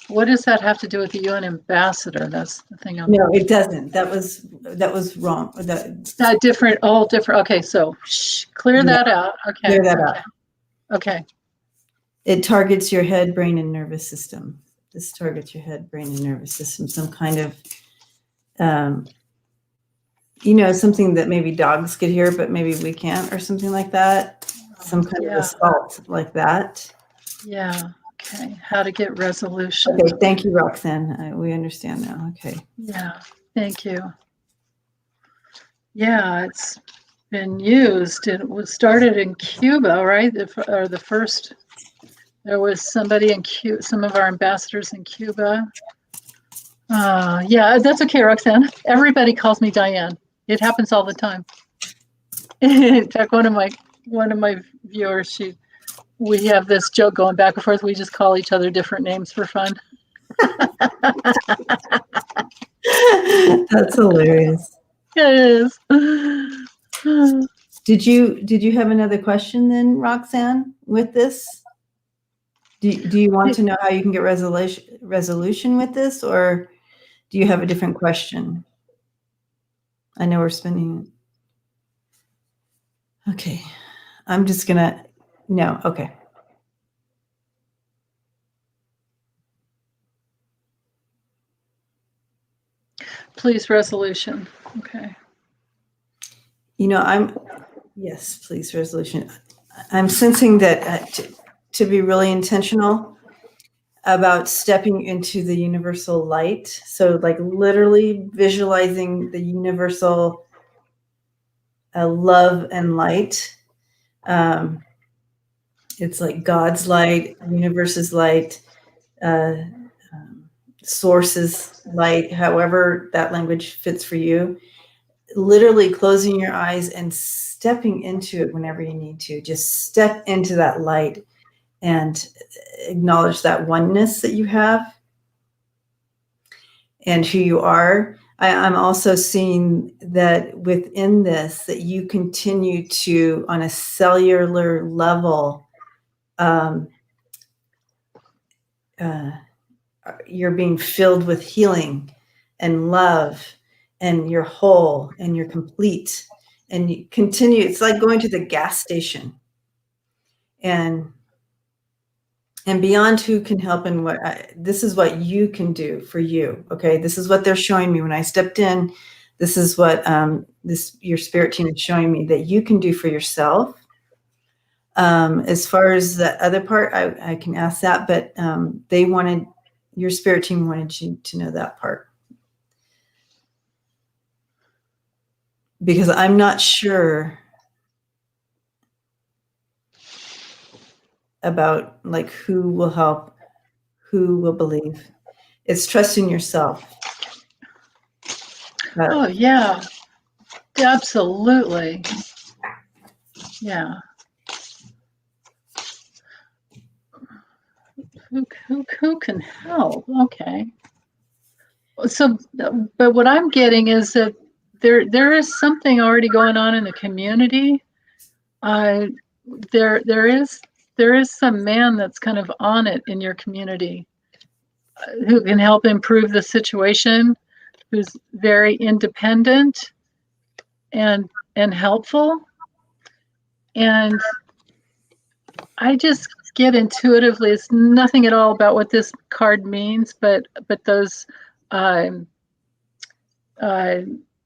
What does that have to do with the UN ambassador? That's the thing. No, it doesn't. That was wrong. That different. All different. Okay, so clear that out. Okay. Clear that out. Okay. It targets your head, brain, and nervous system. This targets your head, brain, and nervous system. Some kind of, something that maybe dogs could hear, but maybe we can't, or something like that. Some kind of assault like that. Yeah. Okay. How to get resolution. Okay. Thank you, Roxanne. We understand now. Okay. Yeah. Thank you. Yeah, it's been used. It was started in Cuba, right? The first. There was somebody in Cuba, some of our ambassadors in Cuba. Yeah, that's okay, Roxanne. Everybody calls me Diane. It happens all the time. In fact, one of my viewers, we have this joke going back and forth. We just call each other different names for fun. That's hilarious. It is. Did you have another question then, Roxanne, with this? Do you want to know how you can get resolution with this, or do you have a different question? I know we're spending. Okay. I'm just no. Okay. Please, resolution. Okay. Yes, please, resolution. I'm sensing that to be really intentional about stepping into the universal light. So like literally visualizing the universal love and light. It's like God's light, universe's light, source's light, however that language fits for you. literally closing your eyes and stepping into it whenever you need to. Just step into that light and acknowledge that oneness that you have and who you are. I'm also seeing that within this, that you continue to, on a cellular level, you're being filled with healing and love, and you're whole and you're complete, and you continue. It's like going to the gas station, and beyond who can help and what. This is what you can do for you. Okay, this is what they're showing me when I stepped in. This is what your spirit team is showing me that you can do for yourself. As far as the other part, I can ask that, but your spirit team wanted you to know that part. Because I'm not sure about like who will help, who will believe. It's trust in yourself. Oh, yeah, absolutely. Yeah. Who can help? Okay. So, but what I'm getting is that there is something already going on in the community. There is some man that's kind of on it in your community who can help improve the situation, who's very independent and helpful. And I just get intuitively, it's nothing at all about what this card means, but those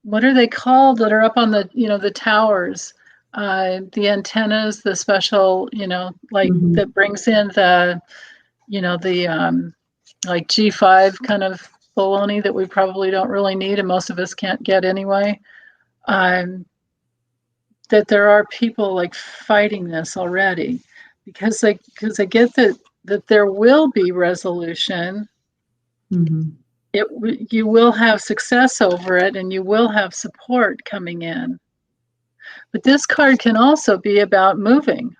what are they called that are up on the the towers, the antennas, the special like that brings in the the like G5 kind of baloney that we probably don't really need and most of us can't get anyway. That there are people like fighting this already because I get that there will be resolution. You will have success over it and you will have support coming in. But this card can also be about moving,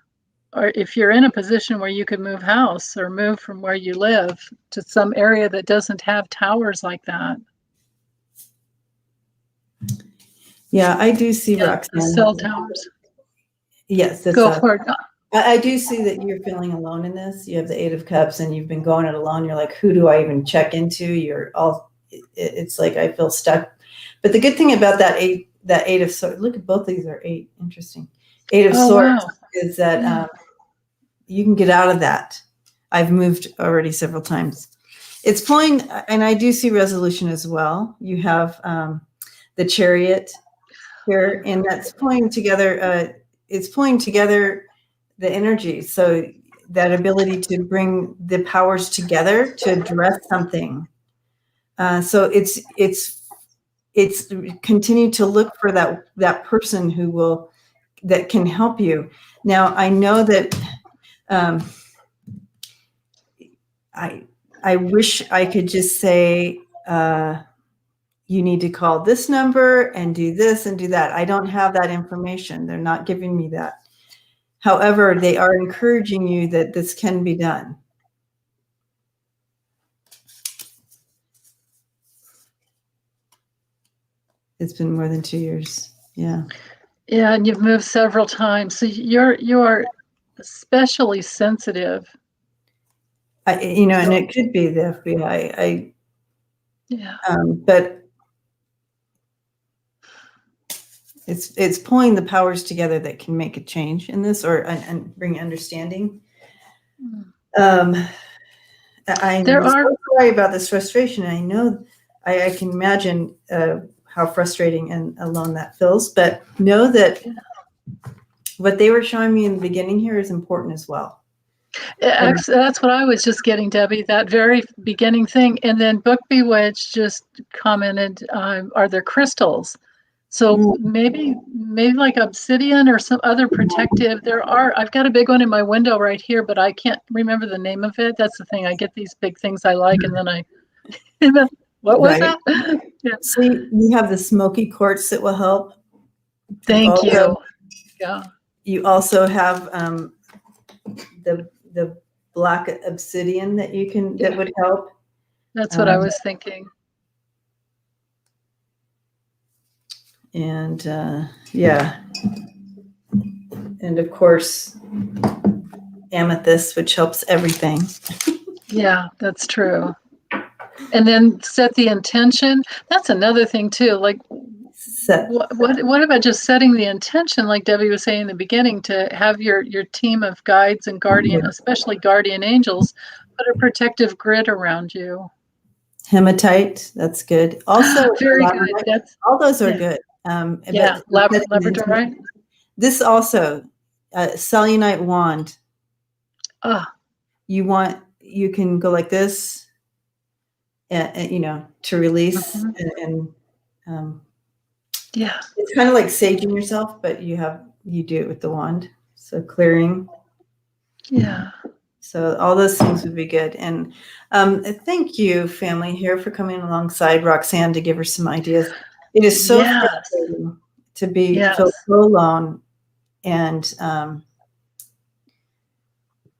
or if you're in a position where you could move house or move from where you live to some area that doesn't have towers like that. Yeah, I do see Roxanne. Cell towers. Yes, that's go for it. I do see that you're feeling alone in this. You have the 8 of Cups and you've been going it alone. You're like, who do I even check into? It's like, I feel stuck. But the good thing about that eight of Swords, look at both of these are 8. Interesting. 8 of Swords is that you can get out of that. I've moved already several times. It's pulling, and I do see resolution as well. You have the Chariot here, and that's pulling together. It's pulling together the energy. So that ability to bring the powers together to address something. So it's continue to look for that person that can help you. Now I know that I wish I could just say you need to call this number and do this and do that. I don't have that information. They're not giving me that. However, they are encouraging you that this can be done. It's been more than 2 years. Yeah. Yeah, and you've moved several times. So you are especially sensitive. And it could be the FBI. Yeah. But it's pulling the powers together that can make a change in this and bring understanding. I'm so sorry about this frustration. I know I can imagine how frustrating and alone that feels, but know that what they were showing me in the beginning here is important as well. That's what I was just getting, Debbie, that very beginning thing. And then Book Bewitched just commented, are there crystals? So maybe like obsidian or some other protective. I've got a big one in my window right here, but I can't remember the name of it. That's the thing. I get these big things I like, and then what was that? Yeah. So you have the smoky quartz that will help. Thank you. Yeah. You also have the black obsidian that that would help. That's what I was thinking. And yeah, and of course amethyst, which helps everything. Yeah, that's true. And then set the intention. That's another thing too. Like, what about just setting the intention, like Debbie was saying in the beginning, to have your team of guides and guardian, especially guardian angels, put a protective grid around you. Hematite, that's good. Also, very good. All those are good. Labradorite. This also, selenite wand. You can go like this, and to release, it's kind of like saging yourself, but you do it with the wand. So clearing. Yeah. So all those things would be good. And thank you, family, here for coming alongside Roxanne to give her some ideas. It is so frustrating to be feel so alone. And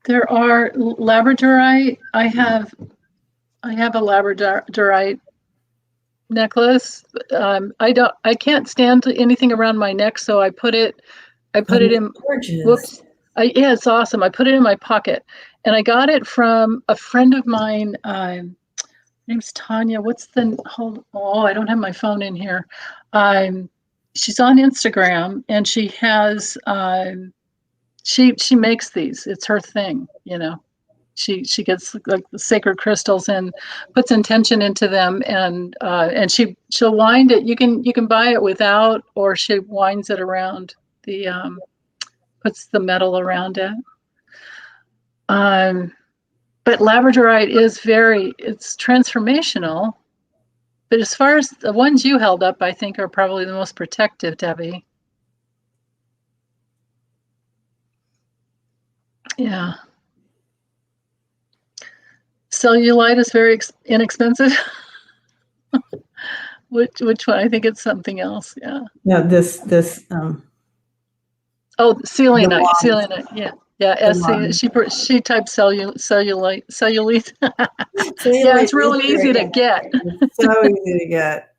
there are labradorite. I have a labradorite necklace. I can't stand anything around my neck, so I put it in. Gorgeous. Whoops. Yeah, it's awesome. I put it in my pocket, and I got it from a friend of mine. Name's Tanya. I don't have my phone in here. She's on Instagram, and she has she makes these. It's her thing, She gets like the sacred crystals and puts intention into them, and she'll wind it. You can buy it without, or she winds it around puts the metal around it. But labradorite is it's transformational. But as far as the ones you held up, I think are probably the most protective, Debbie. Yeah. Cellulite is very inexpensive. Which one? I think it's something else. Yeah. No, this. Selenite. Yeah. Yeah. She typed cellulite. Yeah, it's really easy to get. It's so easy to get.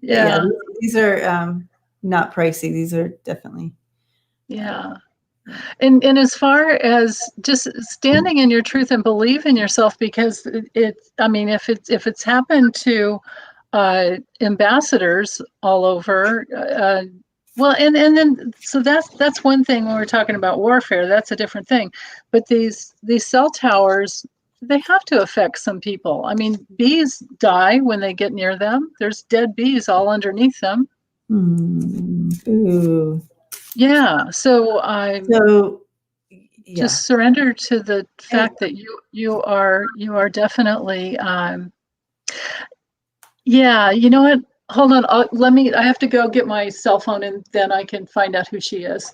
Yeah. These are not pricey. These are definitely. Yeah. And as far as just standing in your truth and believe in yourself, because if it's happened to ambassadors all over, and then so that's one thing when we're talking about warfare. That's a different thing. But these cell towers, they have to affect some people. I mean, bees die when they get near them. There's dead bees all underneath them. Ooh. Yeah. So just surrender to the fact that you are definitely you know what, hold on, I have to go get my cell phone and then I can find out who she is.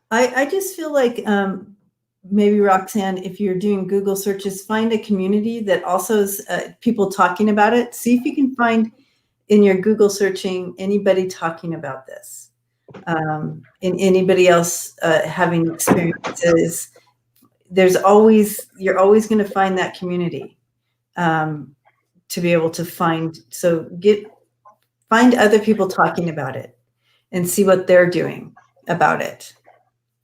I just feel like maybe Roxanne, if you're doing Google searches, find a community that also is people talking about it. See if you can find in your Google searching anybody talking about this. And anybody else having experiences. You're always going to find that community to be able to find. So find other people talking about it and see what they're doing about it.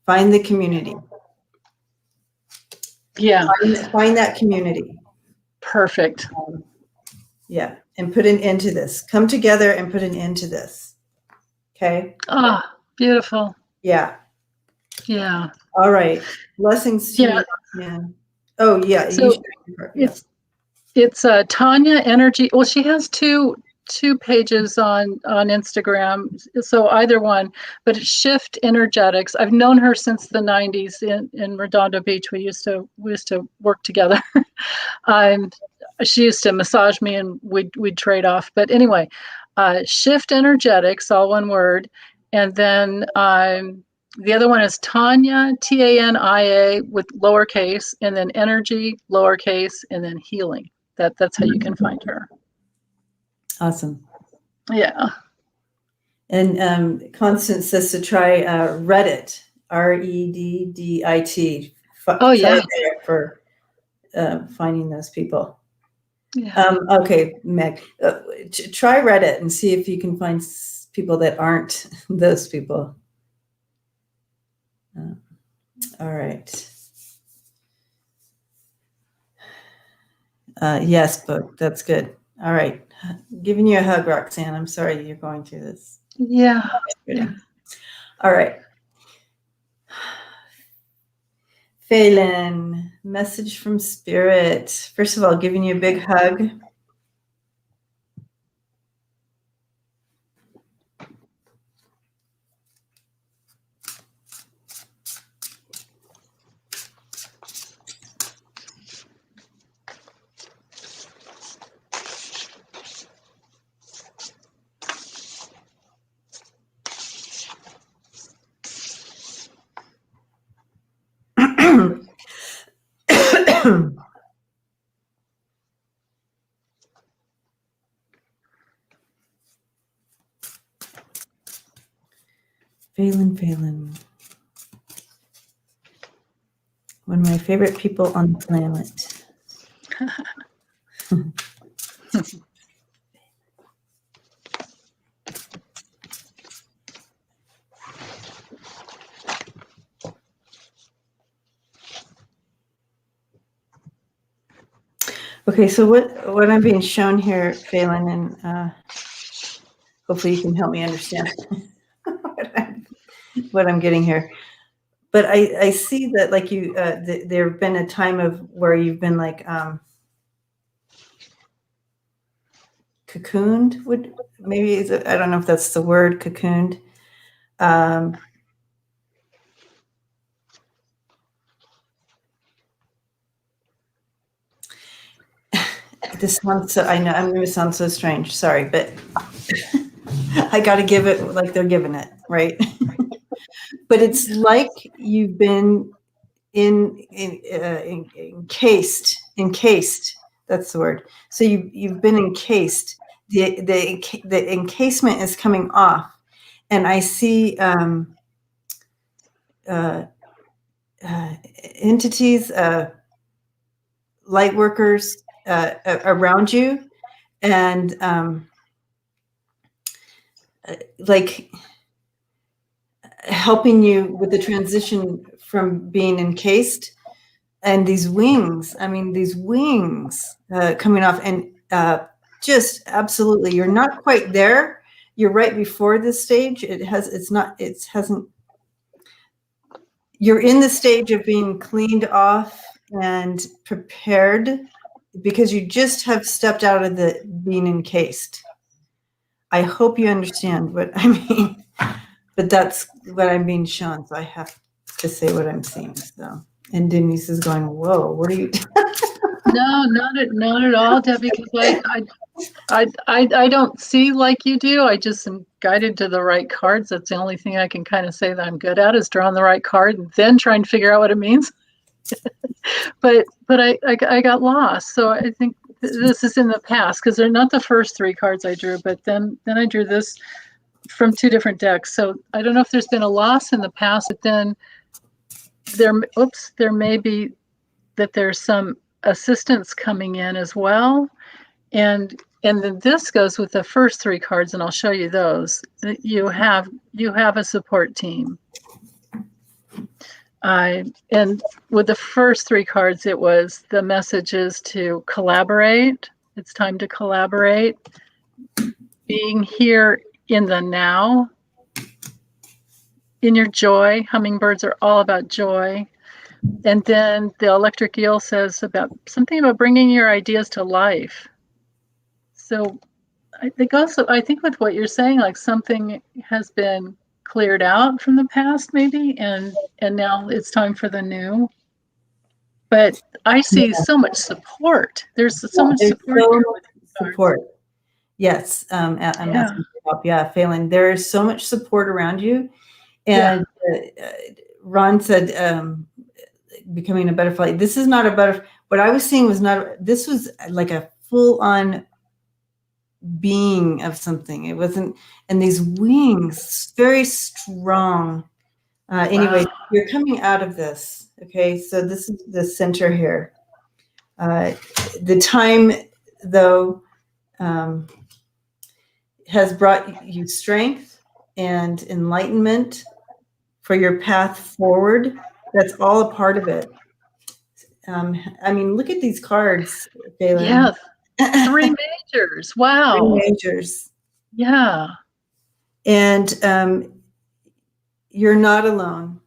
Find the community. Yeah. Find that community. Perfect. Yeah. And put an end to this. Come together and put an end to this. Okay. Beautiful. Yeah. Yeah. All right. Blessings to you. Yeah. Oh yeah. So it's Tanya Energy. Well, she has two pages on Instagram. So either one, but it's Shift Energetics. I've known her since the 90s in Redondo Beach. We used to work together. She used to massage me and we'd trade off. But anyway, Shift Energetics, all one word. And then the other one is Tanya, Tania with lowercase, and then energy, lowercase, and then healing. that's how you can find her. Awesome. Yeah. And Constance says to try Reddit, Reddit. Oh, yeah. For finding those people. Yeah. Okay, Meg, try Reddit and see if you can find people that aren't those people. All right. Yes, book. That's good. All right. Giving you a hug, Roxanne. I'm sorry you're going through this. Yeah. Yeah. All right. Phelan, message from spirit. First of all, giving you a big hug. Phelan. One of my favorite people on the planet. Okay, so what I'm being shown here, Phelan, and hopefully you can help me understand what I'm getting here. But I see that, like, you, there have been a time of where you've been like cocooned. Maybe I don't know if that's the word, cocooned. This sounds so, I know I'm going to sound so strange. Sorry, but I got to give it like they're giving it, right? But it's like you've been encased. That's the word. So you've been encased. The encasement is coming off, and I see entities, light workers around you, and like helping you with the transition from being encased, and these wings coming off, and just absolutely, you're not quite there. You're right before this stage. You're in the stage of being cleaned off and prepared, because you just have stepped out of the being encased. I hope you understand what I mean, but that's what I'm being shown. So I have to say what I'm seeing. So, and Denise is going, "Whoa, what are you doing?" No, not at all, Debbie, because I don't see like you do. I just am guided to the right cards. That's the only thing I can kind of say that I'm good at, is drawing the right card and then trying to figure out what it means. but I got lost. So I think this is in the past, because they're not the first three cards I drew, but then I drew this from two different decks. So I don't know if there's been a loss in the past, but then there may be that there's some assistance coming in as well. And then this goes with the first three cards, and I'll show you those. You have a support team. And with the first three cards, it was the messages to collaborate. It's time to collaborate. Being here in the now, in your joy. Hummingbirds are all about joy. And then the electric eel says something about bringing your ideas to life. So I think with what you're saying, like something has been cleared out from the past, maybe, and now it's time for the new. But I see so much support. There's so much support. Yes, I'm asking for help. Yeah, Phelan, there is so much support around you. And Ron said, becoming a butterfly. This is not a butterfly. what I was seeing was not, this was like a full on being of something. It wasn't, and these wings, very strong. Anyway, you're coming out of this. Okay. So this is the center here. The time though, has brought you strength and enlightenment for your path forward. That's all a part of it. I mean, look at these cards, Phelan. Yeah, 3 majors. Wow. 3 majors. Yeah. And you're not alone.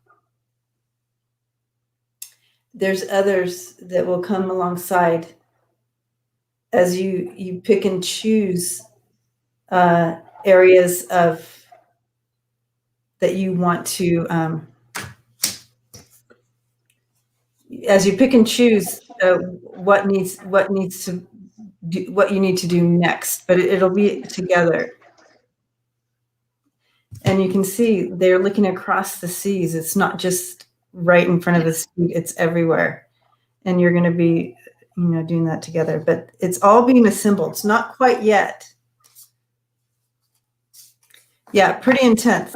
There's others that will come alongside as you pick and choose areas of that you want to, as you pick and choose what you need to do next, but it'll be together. And you can see they're looking across the seas. It's not just right in front of us, it's everywhere. And you're going to be, doing that together, but it's all being assembled. It's not quite yet. Yeah, pretty intense.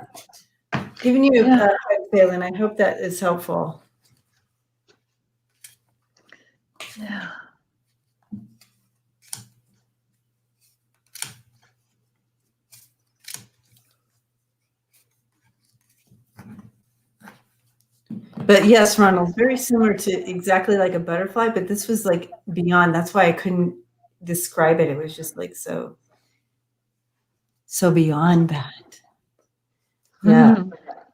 Giving you a Phelan. I hope that is helpful. Yeah. But yes, Ronald, very similar to exactly like a butterfly, but this was like beyond. That's why I couldn't describe it. It was just like so beyond that. Yeah. Mm-hmm.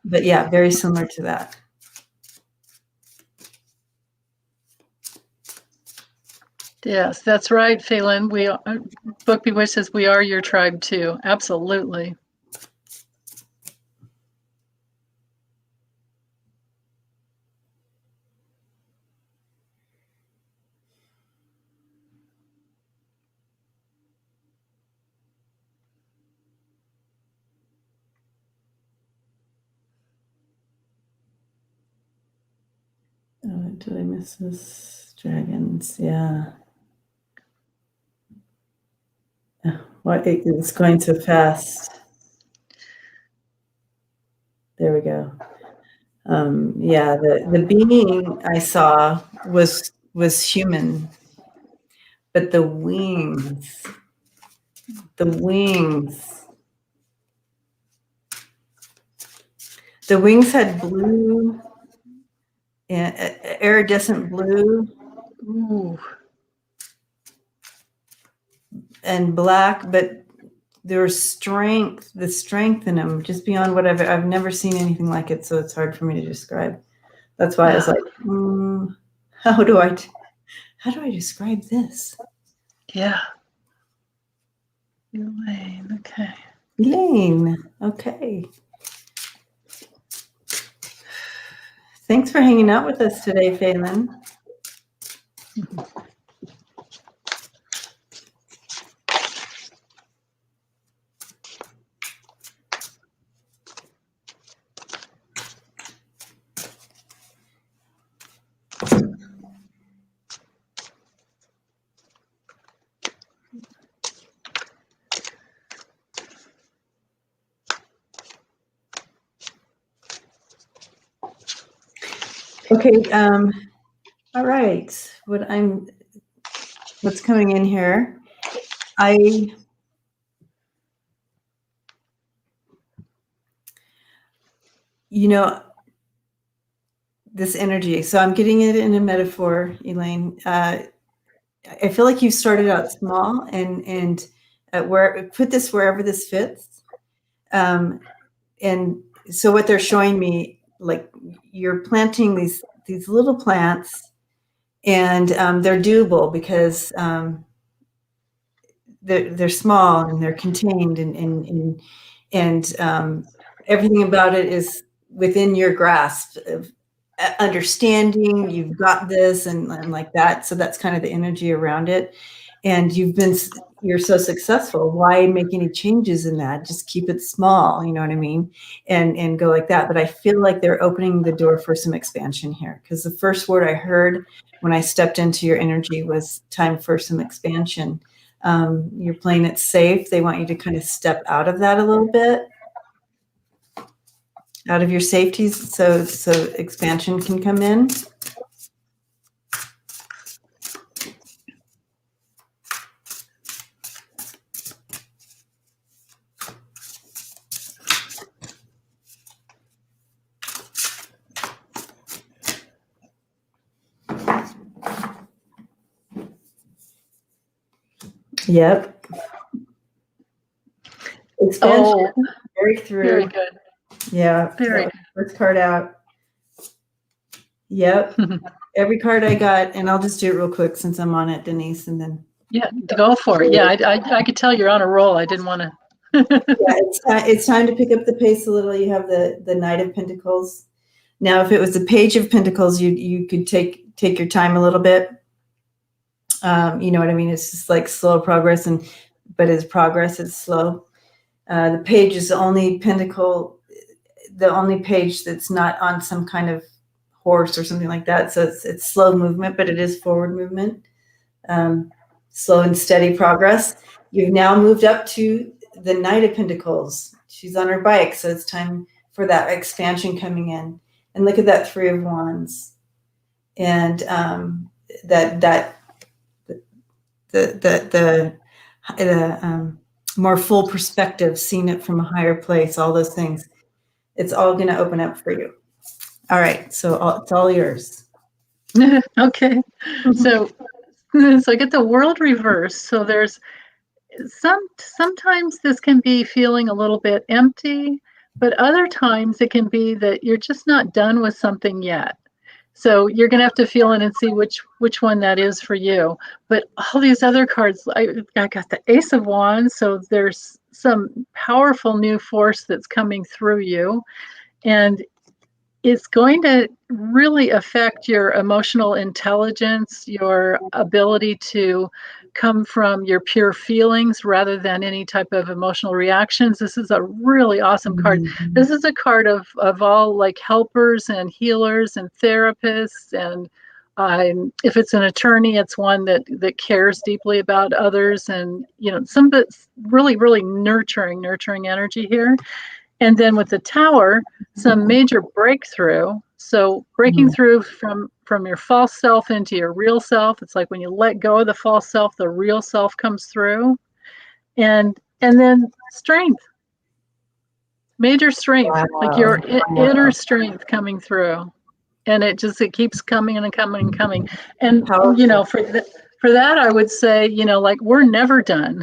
But yeah, very similar to that. Yes, that's right, Phelan. Book Bewitched says we are your tribe too. Absolutely. Did I miss this? Dragons, yeah. What? It's going so fast. There we go. Yeah, the being I saw was human, but the wings had blue, iridescent blue. Ooh. And black, but there's the strength in them, just beyond what I've never seen anything like it. So it's hard for me to describe. That's why I was like, how do I describe this? Yeah. Elaine, okay. Elaine, okay. Thanks for hanging out with us today, Phelan. Okay, all right. What's coming in here? This energy. So I'm getting it in a metaphor, Elaine. I feel like you started out small and put this wherever this fits. And so what they're showing me, like you're planting these little plants, and they're doable because they're small and they're contained, and everything about it is within your grasp of understanding. You've got this and like that. So that's kind of the energy around it. and you're so successful. Why make any changes in that? Just keep it small, you know what I mean? And go like that. But I feel like they're opening the door for some expansion here, because the first word I heard when I stepped into your energy was time for some expansion. You're playing it safe. They want you to kind of step out of that a little bit, out of your safeties, so expansion can come in. Yep. Expansion. Breakthrough. Very good. Yeah. Very good. First card out. Yep. Every card I got, and I'll just do it real quick since I'm on it, Denise, and then. Yeah, go for it. Yeah, I could tell you're on a roll. I didn't want to. Yeah, it's time to pick up the pace a little. You have the Knight of Pentacles. Now, if it was the Page of Pentacles, you could take your time a little bit. You know what I mean? It's just like slow progress, but as progress, it's slow. The Page is the only pentacle, the only page that's not on some kind of horse or something like that. So it's slow movement, but it is forward movement. Slow and steady progress. You've now moved up to the Knight of Pentacles. She's on her bike, so it's time for that expansion coming in. And look at that Three of Wands, and the more full perspective, seeing it from a higher place, all those things. It's all going to open up for you. All right, so it's all yours. Okay, so I get the World reversed. So there's sometimes this can be feeling a little bit empty, but other times it can be that you're just not done with something yet. So you're going to have to feel in and see which one that is for you. But all these other cards, I got the Ace of Wands. So there's some powerful new force that's coming through you. And it's going to really affect your emotional intelligence, your ability to come from your pure feelings rather than any type of emotional reactions. This is a really awesome card. Mm-hmm. This is a card of all like helpers and healers and therapists. And if it's an attorney, it's one that cares deeply about others. And, some but really, really nurturing energy here. And then with the Tower, some major breakthrough. So breaking through from your false self into your real self. It's like when you let go of the false self, the real self comes through. And then strength. Major strength. Wow. Like your inner strength coming through. And it keeps coming and coming and coming. And powerful. For that I would say, like we're never done.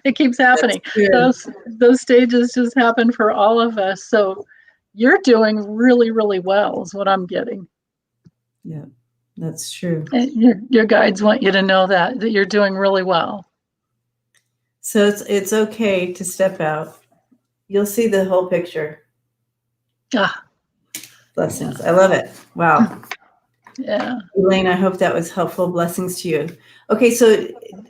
It keeps happening. Those stages just happen for all of us. So you're doing really, really well is what I'm getting. Yeah, that's true. And your guides want you to know that you're doing really well. So it's okay to step out. You'll see the whole picture. Blessings. I love it. Wow. Yeah. Elaine, I hope that was helpful. Blessings to you. Okay, so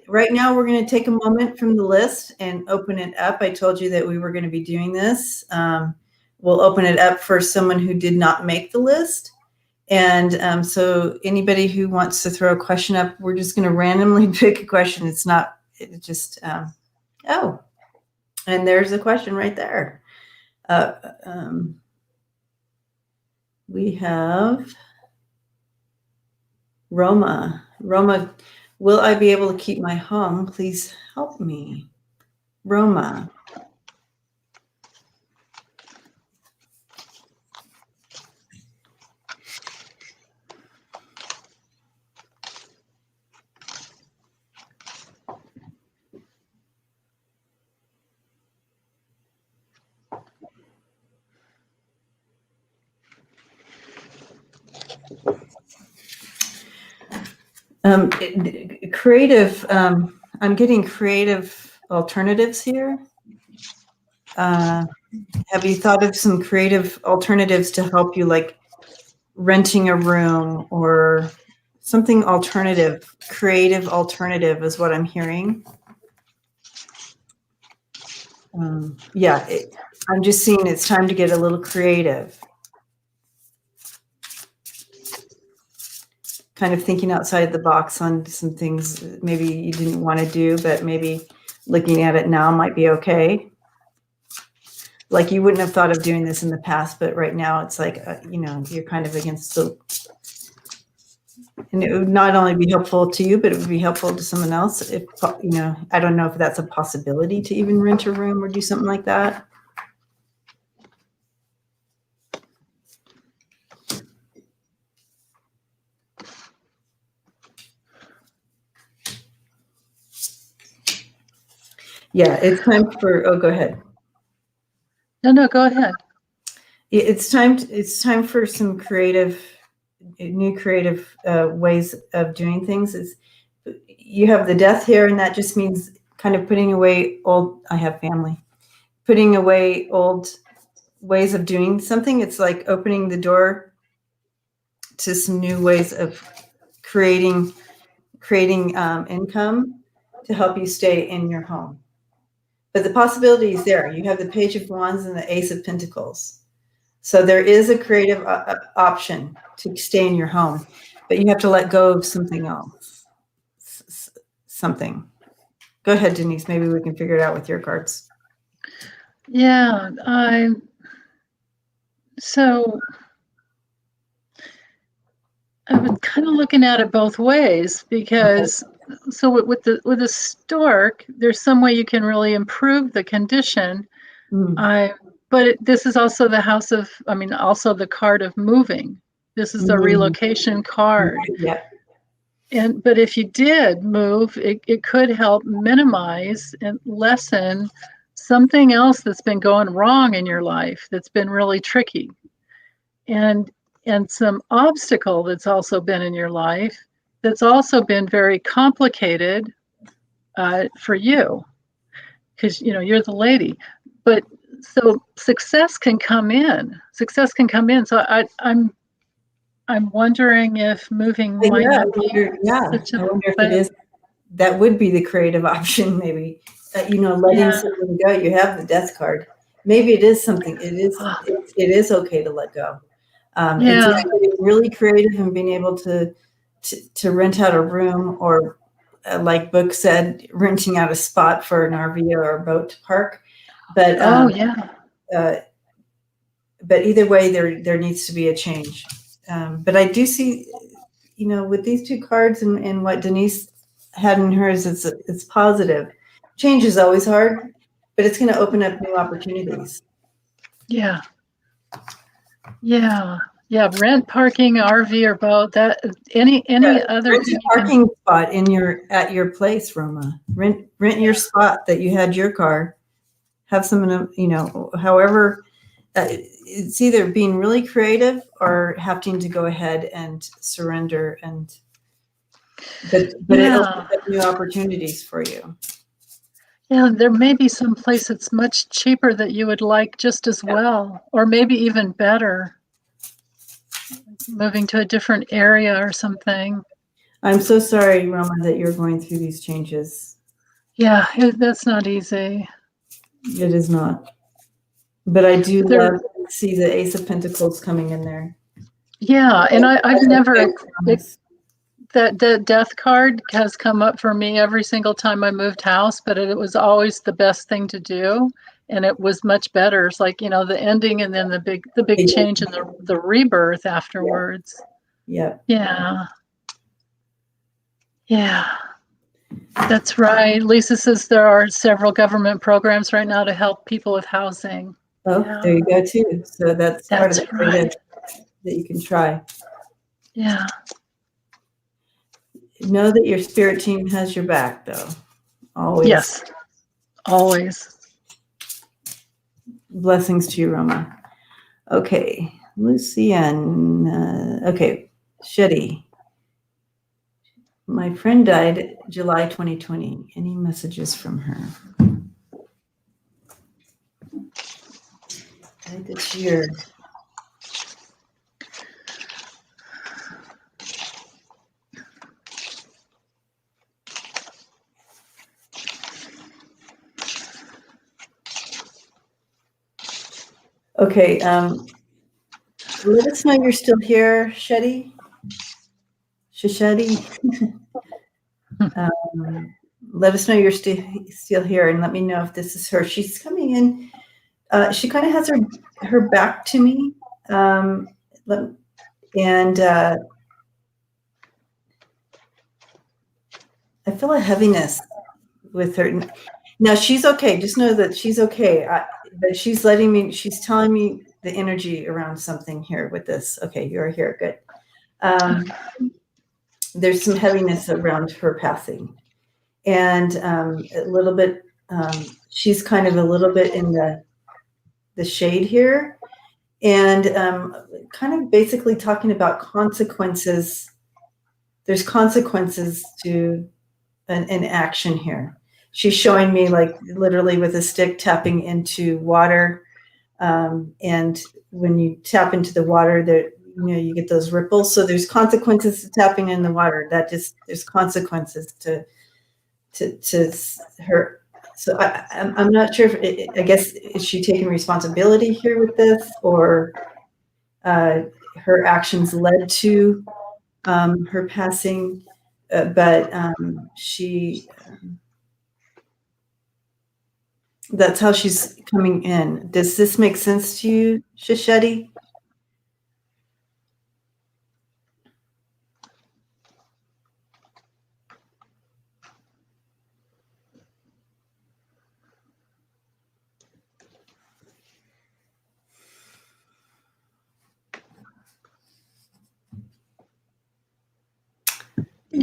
right now we're going to take a moment from the list and open it up. I told you that we were going to be doing this. We'll open it up for someone who did not make the list. And so anybody who wants to throw a question up, we're just going to randomly pick a question. It's not, it just, and there's a question right there. We have Roma. Roma, will I be able to keep my home? Please help me. Roma. Creative, I'm getting creative alternatives here. Have you thought of some creative alternatives to help you, like renting a room or something alternative, creative alternative is what I'm hearing. I'm just seeing it's time to get a little creative. Kind of thinking outside the box on some things maybe you didn't want to do, but maybe looking at it now might be okay. Like you wouldn't have thought of doing this in the past, but right now it's like, you're kind of against the, and it would not only be helpful to you, but it would be helpful to someone else. If, I don't know if that's a possibility to even rent a room or do something like that. Yeah, it's time for, go ahead. No, go ahead. It's time for some new creative ways of doing things. You have the death here, and that just means kind of putting away putting away old ways of doing something. It's like opening the door to some new ways of creating income to help you stay in your home. But the possibility is there. You have the Page of Wands and the Ace of Pentacles. So there is a creative option to stay in your home, but you have to let go of something else. Something. Go ahead, Denise. Maybe we can figure it out with your cards. Yeah, so I've been kind of looking at it both ways because with the stork, there's some way you can really improve the condition. But this is also the house of, also the card of moving. This is the relocation card. Yeah. But if you did move, it could help minimize and lessen something else that's been going wrong in your life that's been really tricky. And some obstacle that's also been in your life that's also been very complicated for you, because you're the lady. But so success can come in. So I'm wondering if moving might not be such a. I wonder if it is. That would be the creative option, maybe. Letting something go. You have the death card. Maybe it is something. It is okay to let go. It's just getting really creative and being able to rent out a room, or like Book said, renting out a spot for an RV or a boat to park. But but either way, there needs to be a change. But I do see, with these two cards and what Denise had in hers, it's positive. Change is always hard, but it's going to open up new opportunities. Yeah. Rent, parking, RV, or boat. That any other rent a parking spot at your place, Roma. Rent your spot that you had your car. Have someone, however. It's either being really creative or having to go ahead and surrender, but it opens up new opportunities for you. Yeah, there may be some place that's much cheaper that you would like just as well, or maybe even better. Moving to a different area or something. I'm so sorry, Roma, that you're going through these changes. Yeah, that's not easy. It is not. But I do love to see the Ace of Pentacles coming in there. Yeah, and I've never, that death card has come up for me every single time I moved house, but it was always the best thing to do. And it was much better. It's like, the ending and then the big change and the rebirth afterwards. Yeah. That's right. Lisa says there are several government programs right now to help people with housing. Oh, there you go too. So that's part of the right. that you can try. Yeah. Know that your spirit team has your back, though. Always. Yes. Always. Blessings to you, Roma. Okay. Lucian. Okay. Shetty. My friend died July 2020. Any messages from her? Died this year. Okay. Let us know you're still here, Shetty. Shisheti. Let us know you're still here, and let me know if this is her. She's coming in. She kind of has her back to me, and I feel a heaviness with her. Now she's okay. Just know that she's okay. But she's telling me the energy around something here with this. Okay, you're here. Good. There's some heaviness around her passing, and a little bit. She's kind of a little bit in the shade here, and kind of basically talking about consequences. There's consequences to an action here. She's showing me like literally with a stick tapping into water, and when you tap into the water, there you get those ripples. So there's consequences to tapping in the water. There's consequences to her. So I'm not sure if I guess is she taking responsibility here with this, or her actions led to her passing, but she. That's how she's coming in. Does this make sense to you, Shisheti?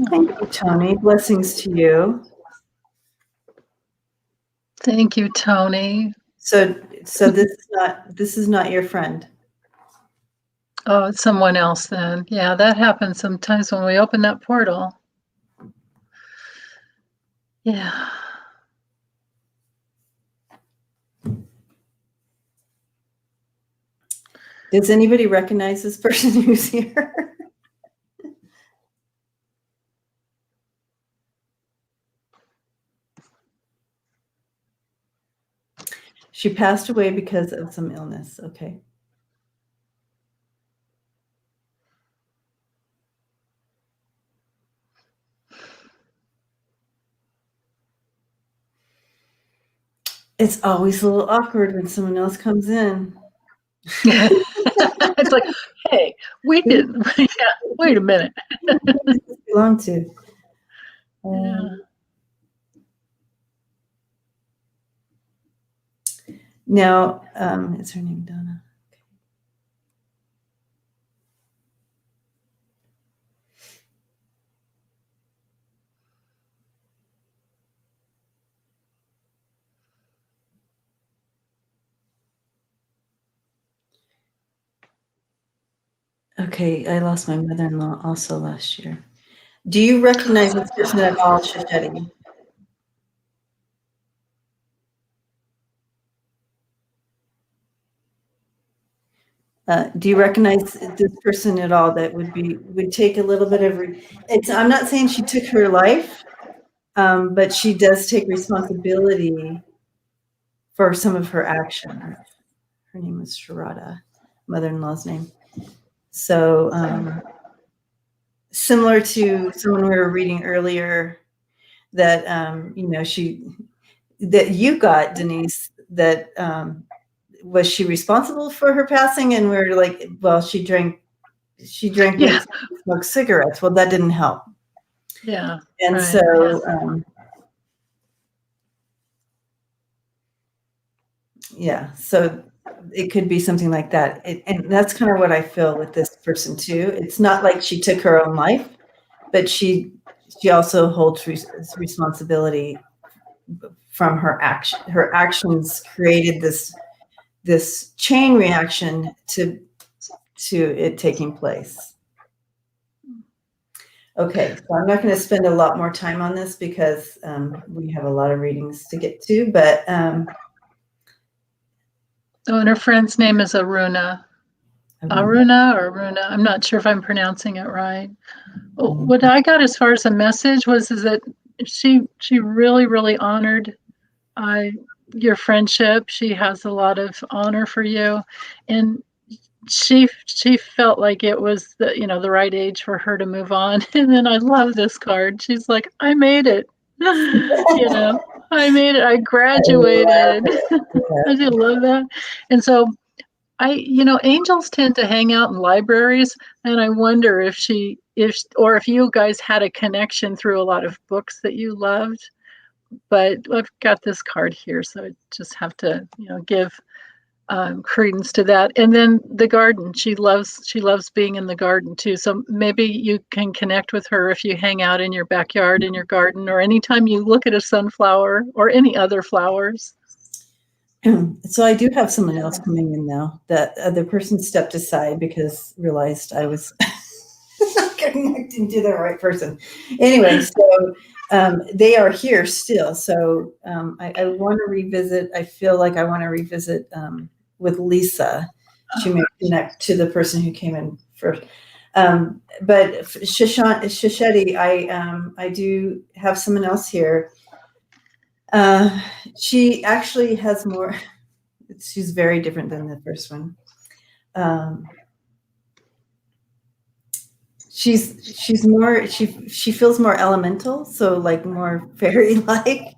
Thank you, Tony. Blessings to you. Thank you, Tony. So this is not your friend. Oh, it's someone else then. Yeah, that happens sometimes when we open that portal. Yeah. Does anybody recognize this person who's here? She passed away because of some illness. Okay. It's always a little awkward when someone else comes in. It's like, hey, we didn't. Yeah, wait a minute. Who does this belong to? Yeah. Now, is her name Donna? Okay, I lost my mother-in-law also last year. Do you recognize this person at all, Shisheti? Do you recognize this person at all that would take a little bit of, I'm not saying she took her life, but she does take responsibility for some of her actions. Her name was Sharada, mother-in-law's name. So similar to someone we were reading earlier that, that you got, Denise, that was she responsible for her passing? And we were like, well, she drank Yeah. and smoked cigarettes. Well, that didn't help. Yeah. And right. so, yeah, so it could be something like that. And that's kind of what I feel with this person too. It's not like she took her own life, but she also holds responsibility from her action. Her actions created this chain reaction to it taking place. Okay, so I'm not going to spend a lot more time on this because we have a lot of readings to get to, but oh, and her friend's name is Aruna. Aruna. I'm not sure if I'm pronouncing it right. What I got as far as a message is that she really, really honored your friendship. She has a lot of honor for you, and she felt like it was the right age for her to move on. And then I love this card. She's like, I made it. I made it. I I love graduated. it. Yeah. I just love that. And so angels tend to hang out in libraries, and I wonder if you guys had a connection through a lot of books that you loved. But I've got this card here, so I just have to, give credence to that. And then the garden. She loves being in the garden too. So maybe you can connect with her if you hang out in your backyard, in your garden, or anytime you look at a sunflower or any other flowers. So I do have someone else coming in now. That other person stepped aside because realized I was not connecting to the right person. Anyway, so they are here still. So I want to revisit. I feel like I want to revisit with Lisa. She may connect to the person who came in first. But Shisheti, I do have someone else here. She actually has more. She's very different than the first one. She's more. She feels more elemental, so like more fairy like.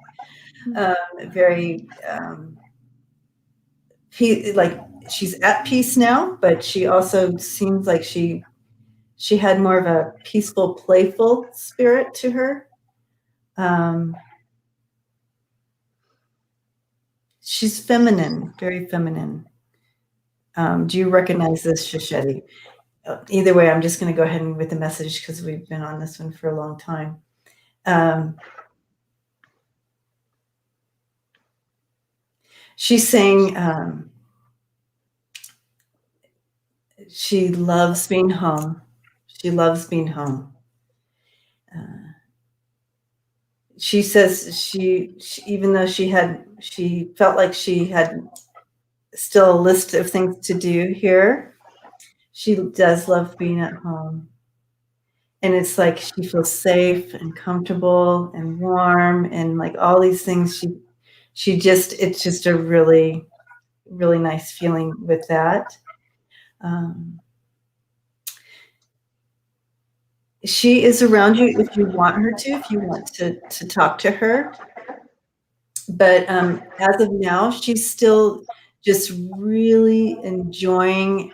Very like she's at peace now, but she also seems like she had more of a peaceful, playful spirit to her. She's feminine, very feminine. Do you recognize this, Shisheti? Either way, I'm just going to go ahead and with the message because we've been on this one for a long time. She's saying she loves being home. She loves being home. She says she even though she felt like she had still a list of things to do here, she does love being at home. And it's like she feels safe and comfortable and warm and like all these things. It's just a really, really nice feeling with that. She is around you if you want her to, if you want to talk to her. But as of now, she's still just really enjoying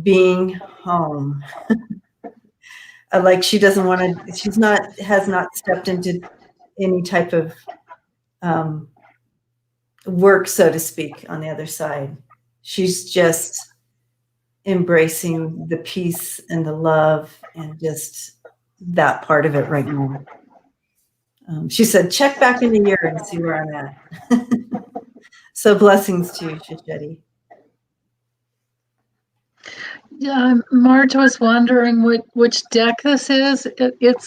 being home. Like she doesn't want to, has not stepped into any type of work, so to speak, on the other side. She's just embracing the peace and the love and just that part of it right now. She said, check back in a year and see where I'm at. So blessings to you, Shisheti. Yeah, Marge was wondering which deck this is.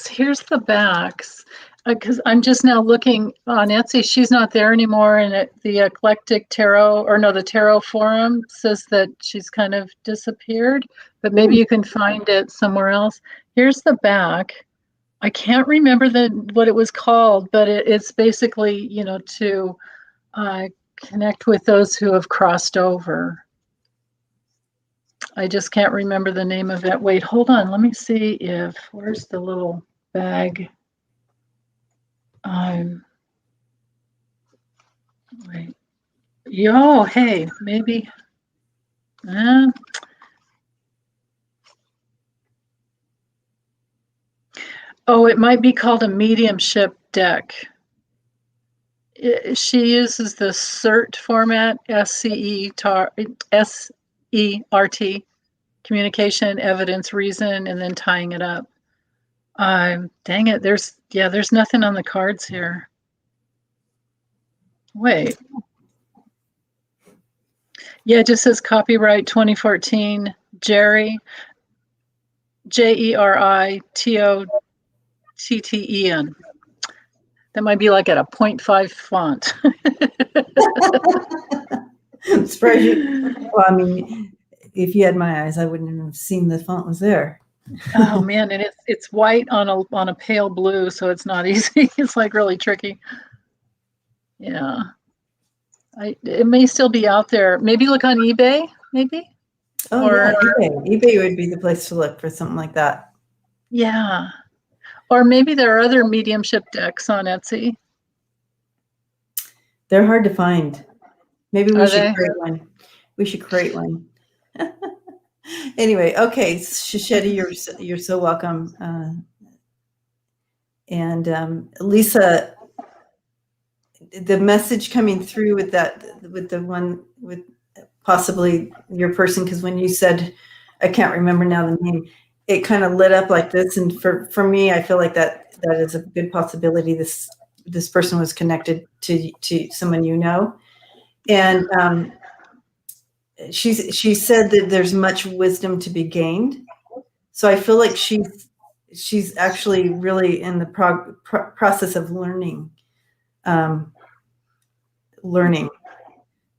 Here's the backs, because I'm just now looking on Etsy. She's not there anymore, and the Eclectic Tarot, or no, the Tarot Forum says that she's kind of disappeared. But maybe you can find it somewhere else. Here's the back. I can't remember what it was called, but it's basically to connect with those who have crossed over. I just can't remember the name of it. Wait, hold on. Let me see where's the little bag? Wait. Yo, hey, maybe. Oh, it might be called a mediumship deck. She uses the CERT format, SERT, communication, evidence, reason, and then tying it up. Dang it, there's nothing on the cards here. Wait. Yeah, it just says copyright 2014, Jerry, JERITOTTEN. That might be like at a 0.5 font. Surprise you. Well, I mean, if you had my eyes, I wouldn't have seen the font was there. Oh man, and it's white on a pale blue, so it's not easy. It's like really tricky. Yeah. It may still be out there. Maybe look on eBay, maybe? Oh, yeah, eBay. eBay would be the place to look for something like that. Yeah. Or maybe there are other mediumship decks on Etsy. They're hard to find. Maybe we Are should they? create one. We should create one. Anyway, okay, Shisheti, you're so welcome. And Lisa, the message coming through with the one with possibly your person, because when you said, I can't remember now the name, it kind of lit up like this, and for me, I feel like that is a good possibility. This person was connected to someone you know, and she said that there's much wisdom to be gained. So I feel like she's actually really in the process of learning,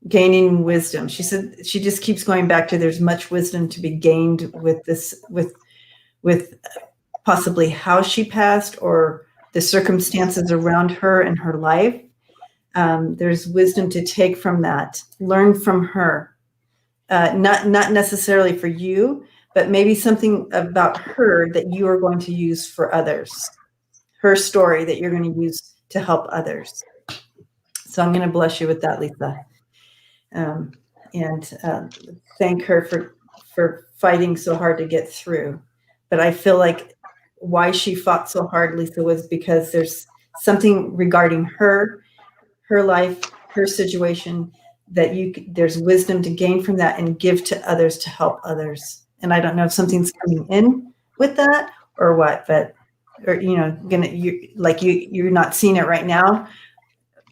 gaining wisdom. She said she just keeps going back to there's much wisdom to be gained with this, with possibly how she passed or the circumstances around her and her life. There's wisdom to take from that, learn from her, not necessarily for you, but maybe something about her that you are going to use for others, her story that you're going to use to help others. So I'm going to bless you with that, Lisa. And thank her for fighting so hard to get through. But I feel like why she fought so hard, Lisa, was because there's something regarding her life, her situation, that there's wisdom to gain from that and give to others to help others. And I don't know if something's coming in with that or what, but you're not seeing it right now,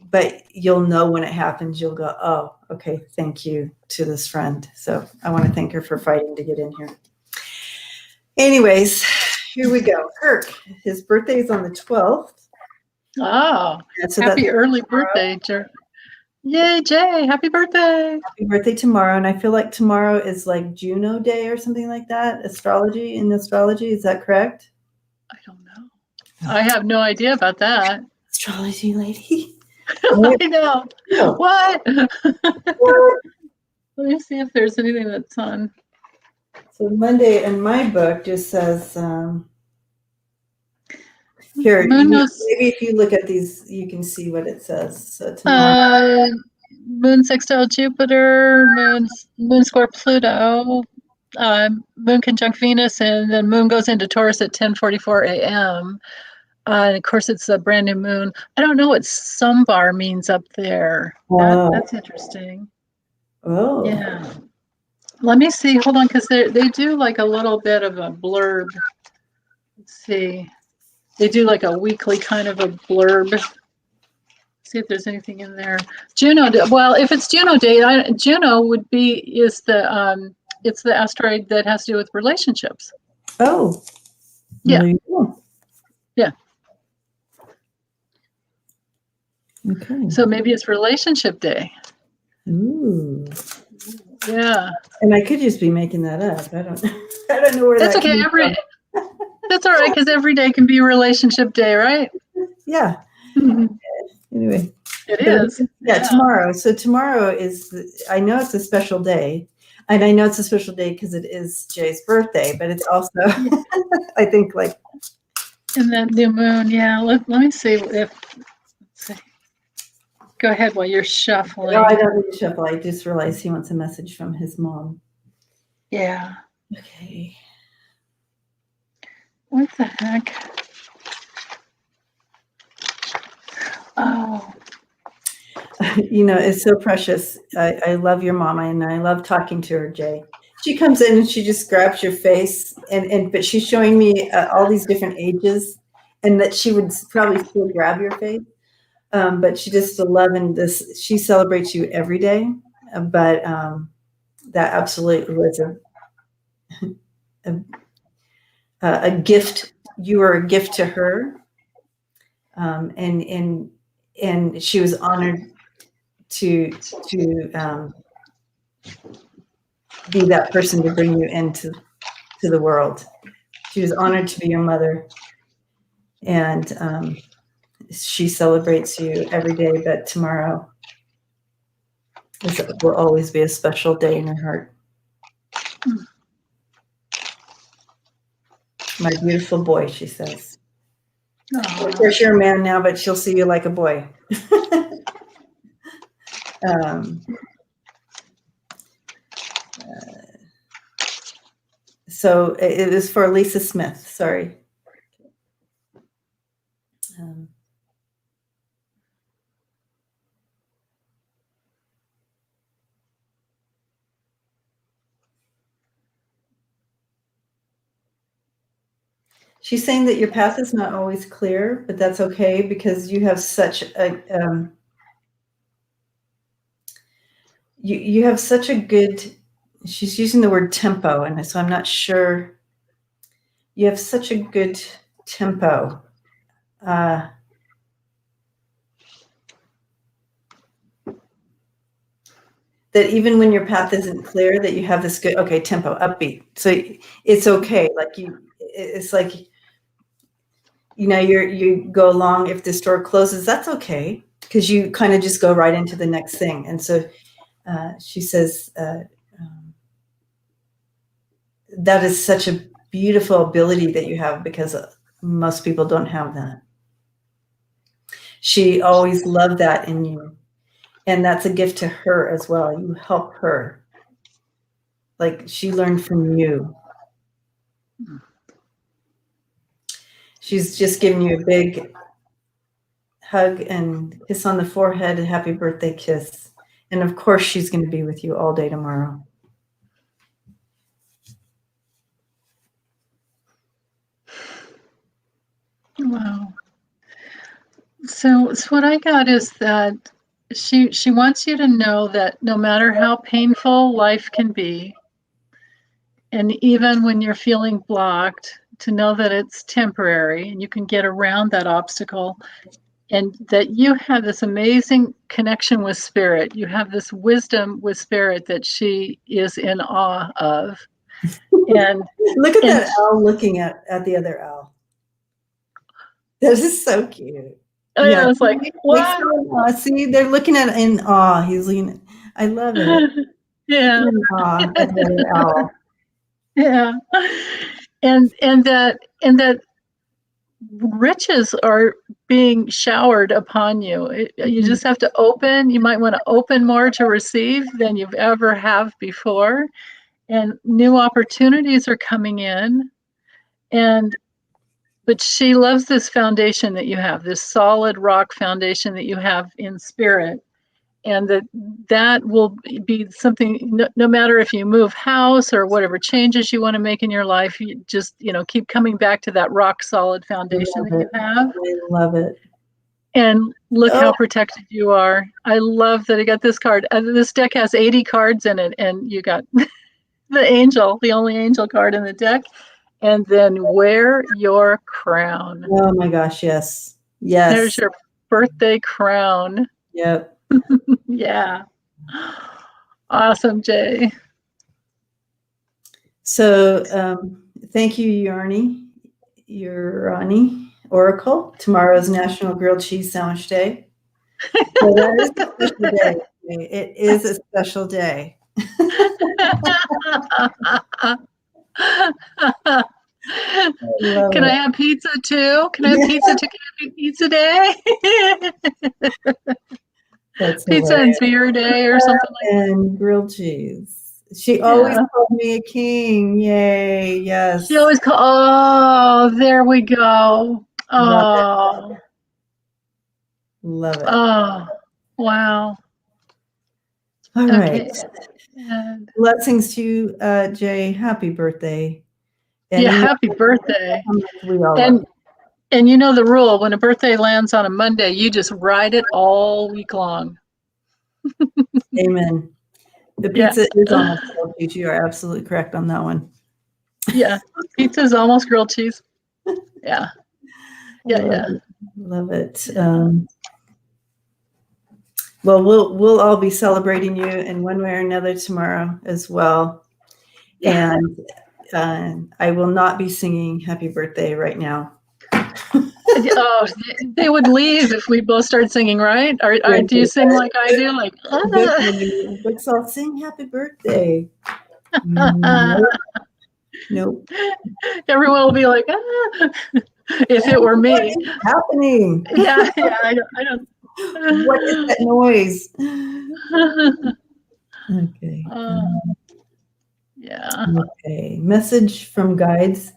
but you'll know when it happens. You'll go, oh, okay, thank you to this friend. So I want to thank her for fighting to get in here. Anyways, here we go. Kirk, his birthday is on the 12th. Oh, So happy early birthday, Jer. Yay, Jay, happy birthday. Happy birthday tomorrow. And I feel like tomorrow is like Juno Day or something like that. Astrology, is that correct? I don't know. I have no idea about that. Astrology lady. I know. Oh. What? Let me see if there's anything that's on. So Monday in my book just says, here, maybe if you look at these, you can see what it says. So tomorrow. Moon sextile Jupiter, moon square Pluto, moon conjunct Venus, and then moon goes into Taurus at 10:44 a.m. And of course, it's a brand new moon. I don't know what Sumbar means up there. That's interesting. Oh. Yeah. Let me see. Hold on, because they do like a little bit of a blurb. Let's see. They do like a weekly kind of a blurb. See if there's anything in there. Juno. Well, if it's Juno Day, Juno is it's the asteroid that has to do with relationships. Oh. Yeah. Yeah. Okay. So maybe it's Relationship Day. Ooh. Yeah. And I could just be making that up. I don't know where that's that okay. That's all right, because every day can be Relationship Day, right? Yeah. Anyway. It is. Yeah, tomorrow. So tomorrow I know it's a special day. And I know it's a special day because it is Jay's birthday, but it's also, I think, like. And that new moon, yeah. Let me see if, let's see. Go ahead while you're shuffling. No, I don't need to shuffle. I just realized he wants a message from his mom. Yeah. Okay. What the heck? Oh. It's so precious. I love your mama, and I love talking to her, Jay. She comes in and she just grabs your face, but she's showing me all these different ages, and that she would probably still grab your face. But she just loving this. She celebrates you every day, but that absolutely was a gift. You were a gift to her, and she was honored to be that person to bring you into the world. She was honored to be your mother, and she celebrates you every day, but tomorrow This will always be a special day in her heart. My beautiful boy, she says. Of course, you're a man now, but she'll see you like a boy. So it is for Lisa Smith. Sorry. She's saying that your path is not always clear, but that's okay because you have such a you have such a good. She's using the word tempo, and so I'm not sure. You have such a good tempo. That even when your path isn't clear, that you have this good tempo, upbeat. So it's okay. Like it's like, you go along. If the store closes, that's okay because you kind of just go right into the next thing. And so she says that is such a beautiful ability that you have because most people don't have that. She always loved that in you. And that's a gift to her as well. You help her. Like she learned from you. She's just giving you a big hug and kiss on the forehead, a happy birthday kiss. And of course, she's going to be with you all day tomorrow. Wow. So what I got is that she wants you to know that no matter how painful life can be, and even when you're feeling blocked, to know that it's temporary and you can get around that obstacle, and that you have this amazing connection with spirit. You have this wisdom with spirit that she is in awe of. And look at that owl looking at the other owl. This is so cute. Yeah, it's like, wow. See, they're looking at it in awe. He's looking. I love it. Yeah. In awe at the other owl. Yeah. And that riches are being showered upon you. You just have to open. You might want to open more to receive than you've ever have before. And new opportunities are coming in. But she loves this foundation that you have, this solid rock foundation that you have in spirit. And that will be something, no matter if you move house or whatever changes you want to make in your life, you just, keep coming back to that rock solid foundation that you have. I love it. And look how protected you are. I love that I got this card. This deck has 80 cards in it, and you got the only angel card in the deck. And then wear your crown. Oh my gosh, yes. Yes. There's your birthday crown. Yep. Yeah. Awesome, Jay. So thank you, Urani Oracle. Tomorrow's National Grilled Cheese Sandwich Day. So that is a special day. It is a special day. Can I have pizza too? Can I have pizza too? Can I have pizza day? That's pizza hilarious. and beer day or something like that. And grilled cheese. She always called me a king. Yay, yes. She always called, oh, there we go. Oh. Love it. Oh, wow. All right. And blessings to you, Jay. Happy birthday. And happy birthday. We all and you know the rule, when a birthday lands on a Monday, you just ride it all week long. Amen. The pizza is almost grilled cheese. You are absolutely correct on that one. Yeah. Pizza is almost grilled cheese. Yeah. Yeah. Love it. Well, we'll all be celebrating you in one way or another tomorrow as well. And I will not be singing happy birthday right now. Oh, they would leave if we both started singing, right? Or do you sing like I do? Like, But so I'll sing happy birthday. Nope. Nope. Everyone will be like, ah. If it were me. What is happening? Yeah, I don't. What is that noise? Okay. Yeah. Okay. Message from guides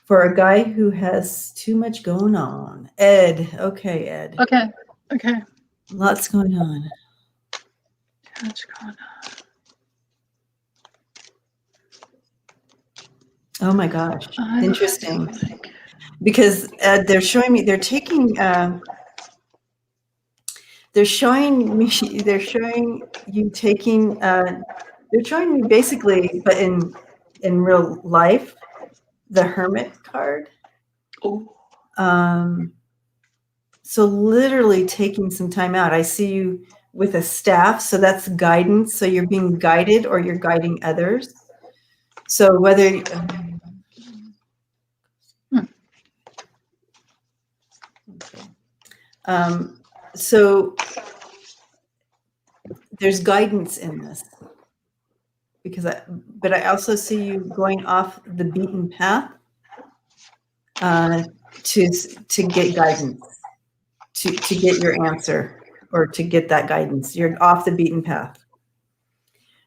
for a guy who has too much going on. Ed. Okay, Ed. Okay. Lots going on. Too much going on. Oh my gosh. Interesting. Because they're showing me, they're showing you taking, they're showing me basically, but in real life, the Hermit card. Oh. So literally taking some time out. I see you with a staff, so that's guidance. So you're being guided or you're guiding others. So whether so there's guidance in this but I also see you going off the beaten path to get guidance, to get your answer or to get that guidance. You're off the beaten path.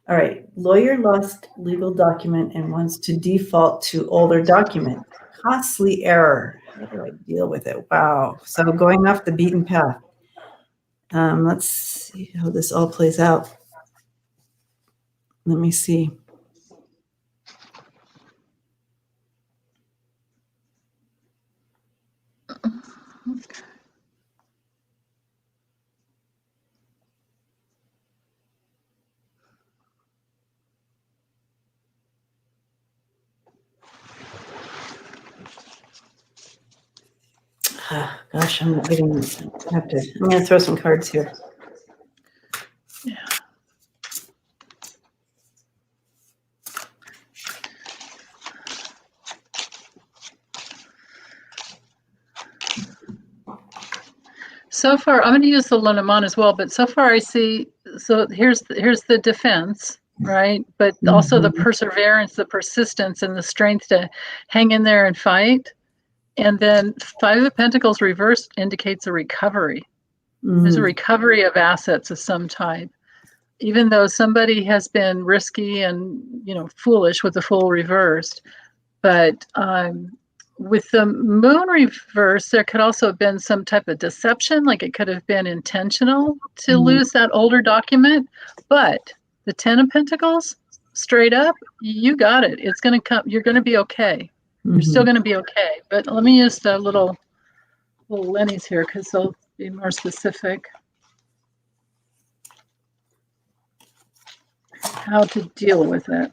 All right, lawyer lost legal document and wants to default to older document. Costly error. How do I deal with it? Wow. So going off the beaten path. Let's see how this all plays out. Let me see. Gosh, I'm going to throw some cards here. Yeah. So far, I'm going to use the Lenormand as well, but so far I see, so here's the defense, right? But also the perseverance, the persistence, and the strength to hang in there and fight. And then Five of Pentacles reversed indicates a recovery. There's a recovery of assets of some type. Even though somebody has been risky and, foolish with the Fool reversed. But with the Moon reverse, there could also have been some type of deception, like it could have been intentional to lose that older document. But the Ten of Pentacles, straight up, you got it. It's going to come. You're going to be okay. You're still going to be okay. But let me use the little Lennies here because they'll be more specific. How to deal with it.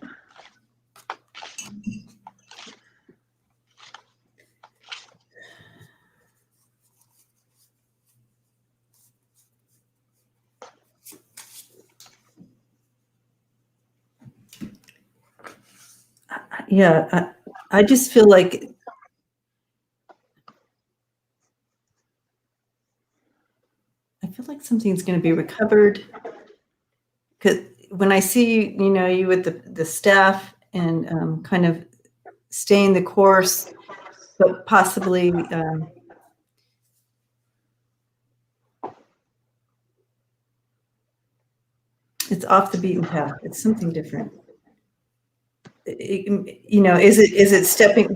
Yeah, I just feel like something's going to be recovered. Because when I see you with the staff and kind of staying the course, but possibly it's off the beaten path. It's something different. Is it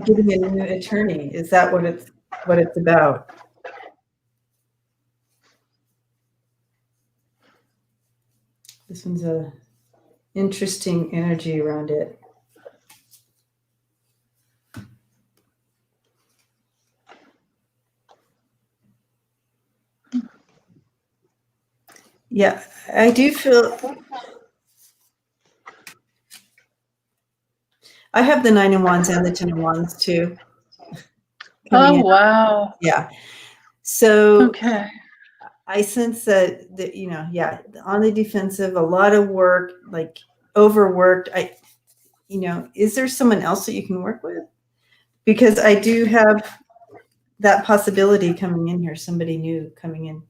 getting a new attorney? Is that what it's about? This one's a interesting energy around it. Yeah, I do feel I have the 9 of Wands and the 10 of Wands too. Oh, wow. Yeah. So okay. I sense that on the defensive, a lot of work, like overworked. Is there someone else that you can work with? Because I do have that possibility coming in here, somebody new coming in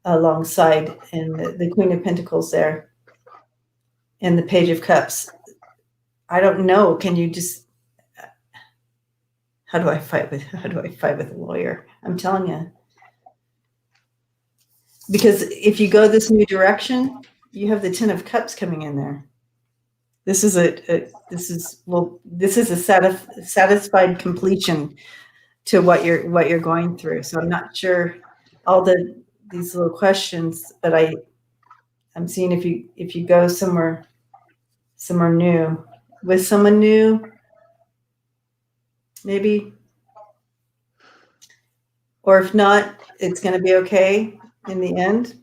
alongside, and the Queen of Pentacles there, and the Page of Cups. I don't know. Can you just? How do I fight with a lawyer? I'm telling you, because if you go this new direction, you have the Ten of Cups coming in there. This is a satisfied completion to what you're going through. So I'm not sure all these little questions, but I'm seeing if you go somewhere new with someone new, maybe, or if not, it's going to be okay in the end,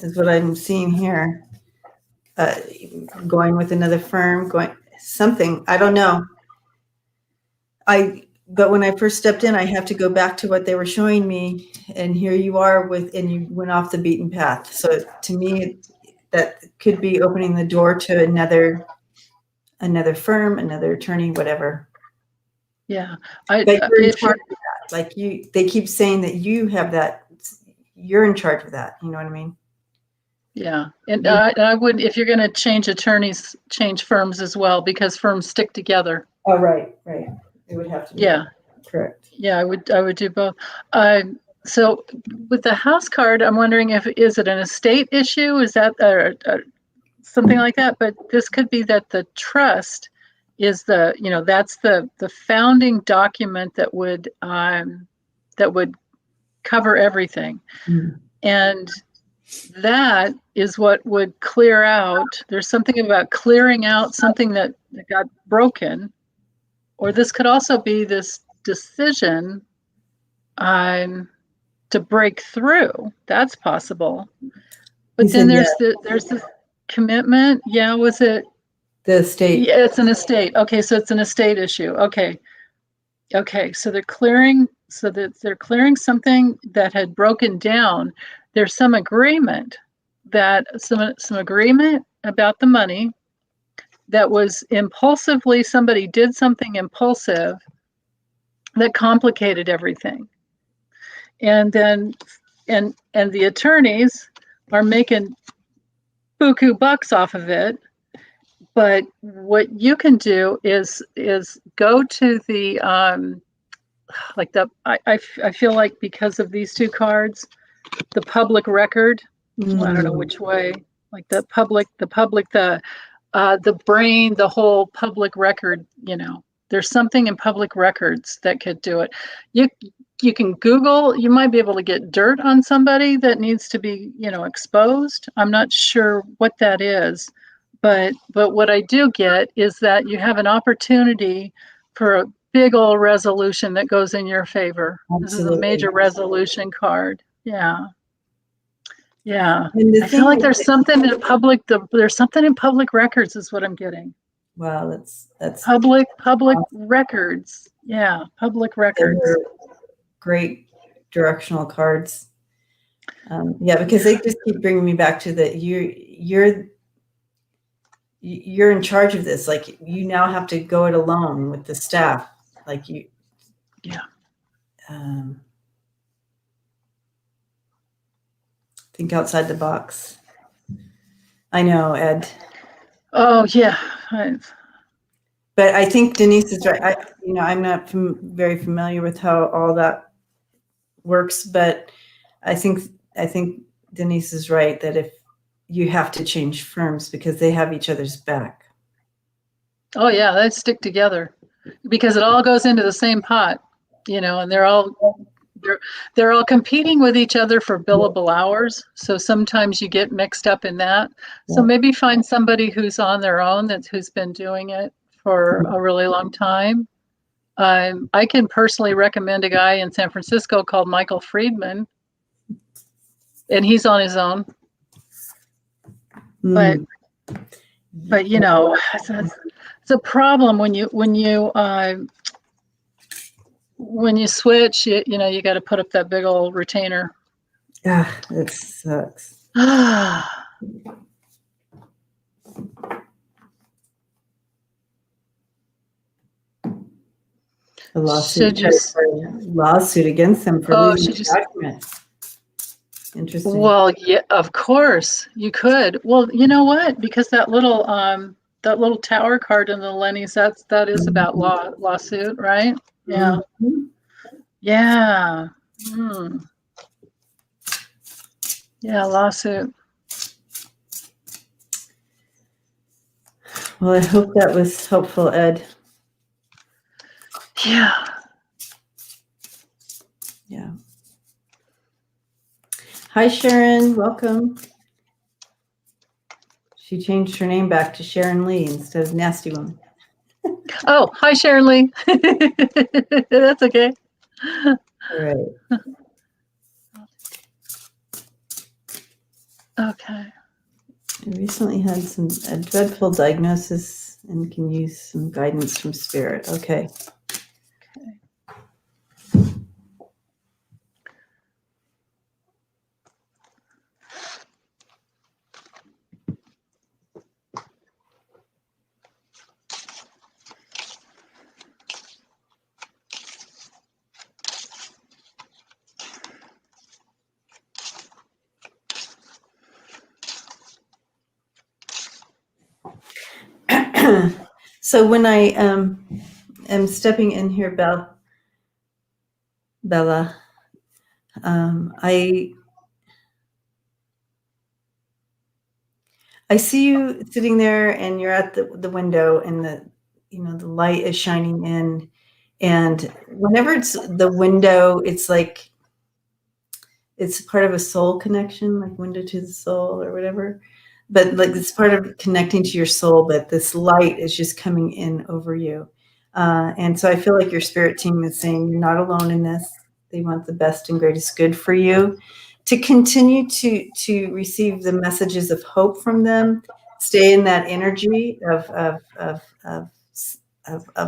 is what I'm seeing here. Going with another firm, going something, I don't know. But when I first stepped in, I have to go back to what they were showing me, and here you are and you went off the beaten path. So to me, that could be opening the door to another firm, another attorney, whatever. Yeah. But you're in charge of that. Like they keep saying that you have that, you're in charge of that. You know what I mean? Yeah. And I would, if you're going to change attorneys, change firms as well, because firms stick together. Oh, right. It would have to be. Yeah. Correct. Yeah, I would do both. So with the house card, I'm wondering is it an estate issue? Is that something like that? But this could be that the trust is that's the founding document that would cover everything. Mm-hmm. And that is what would clear out. There's something about clearing out something that got broken, or this could also be this decision to break through. That's possible. But then there's this commitment. Yeah, was it the estate? Yeah, it's an estate. Okay, so it's an estate issue. Okay, so they're clearing something that had broken down. There's some agreement some agreement about the money that was impulsively, somebody did something impulsive that complicated everything. And then and the attorneys are making buku bucks off of it. But what you can do is go to the I feel like because of these two cards, the public record. I don't know which way. Like the brain, the whole public record. There's something in public records that could do it. You can Google. You might be able to get dirt on somebody that needs to be exposed. I'm not sure what that is. But what I do get is that you have an opportunity for a big old resolution that goes in your favor. Absolutely. This is a major resolution card. Yeah. And I feel like there's something in public. There's something in public records is what I'm getting. Wow, that's public records. Yeah, public records. Great directional cards. Because they just keep bringing me back to that you're in charge of this. Like you now have to go it alone with the staff. Like you. Yeah. Think outside the box. I know, Ed. Oh yeah. But I think Denise is right. I'm not very familiar with how all that works, but I think Denise is right that if you have to change firms because they have each other's back. Oh yeah, they stick together because it all goes into the same pot, and they're all competing with each other for billable hours. So sometimes you get mixed up in that. Yeah. So maybe find somebody who's on their own who's been doing it for a really long time. I can personally recommend a guy in San Francisco called Michael Friedman, and he's on his own. But it's a problem when you switch. You got to put up that big old retainer. Ah, it sucks. a lawsuit, Should you? lawsuit against them for Oh, losing should the you? document. Interesting. Well, yeah, of course you could. Well, you know what? Because that little tower card in the Lenny's, that is about lawsuit, right? Yeah. Mhm. Yeah. Hmm. Yeah, lawsuit. Well, I hope that was helpful, Ed. Yeah. Yeah. Hi, Sharon. Welcome. She changed her name back to Sharon Lee instead of Nasty Woman. Oh, hi, Sharon Lee. That's okay. All right. Okay. I recently had a dreadful diagnosis and can use some guidance from spirit. Okay. So when I am stepping in here, Bella, I see you sitting there, and you're at the window, and the light is shining in, and whenever it's the window, it's like it's part of a soul connection, like window to the soul or whatever. But like it's part of connecting to your soul, but this light is just coming in over you. And so I feel like your spirit team is saying you're not alone in this. They want the best and greatest good for you. To continue to receive the messages of hope from them, stay in that energy of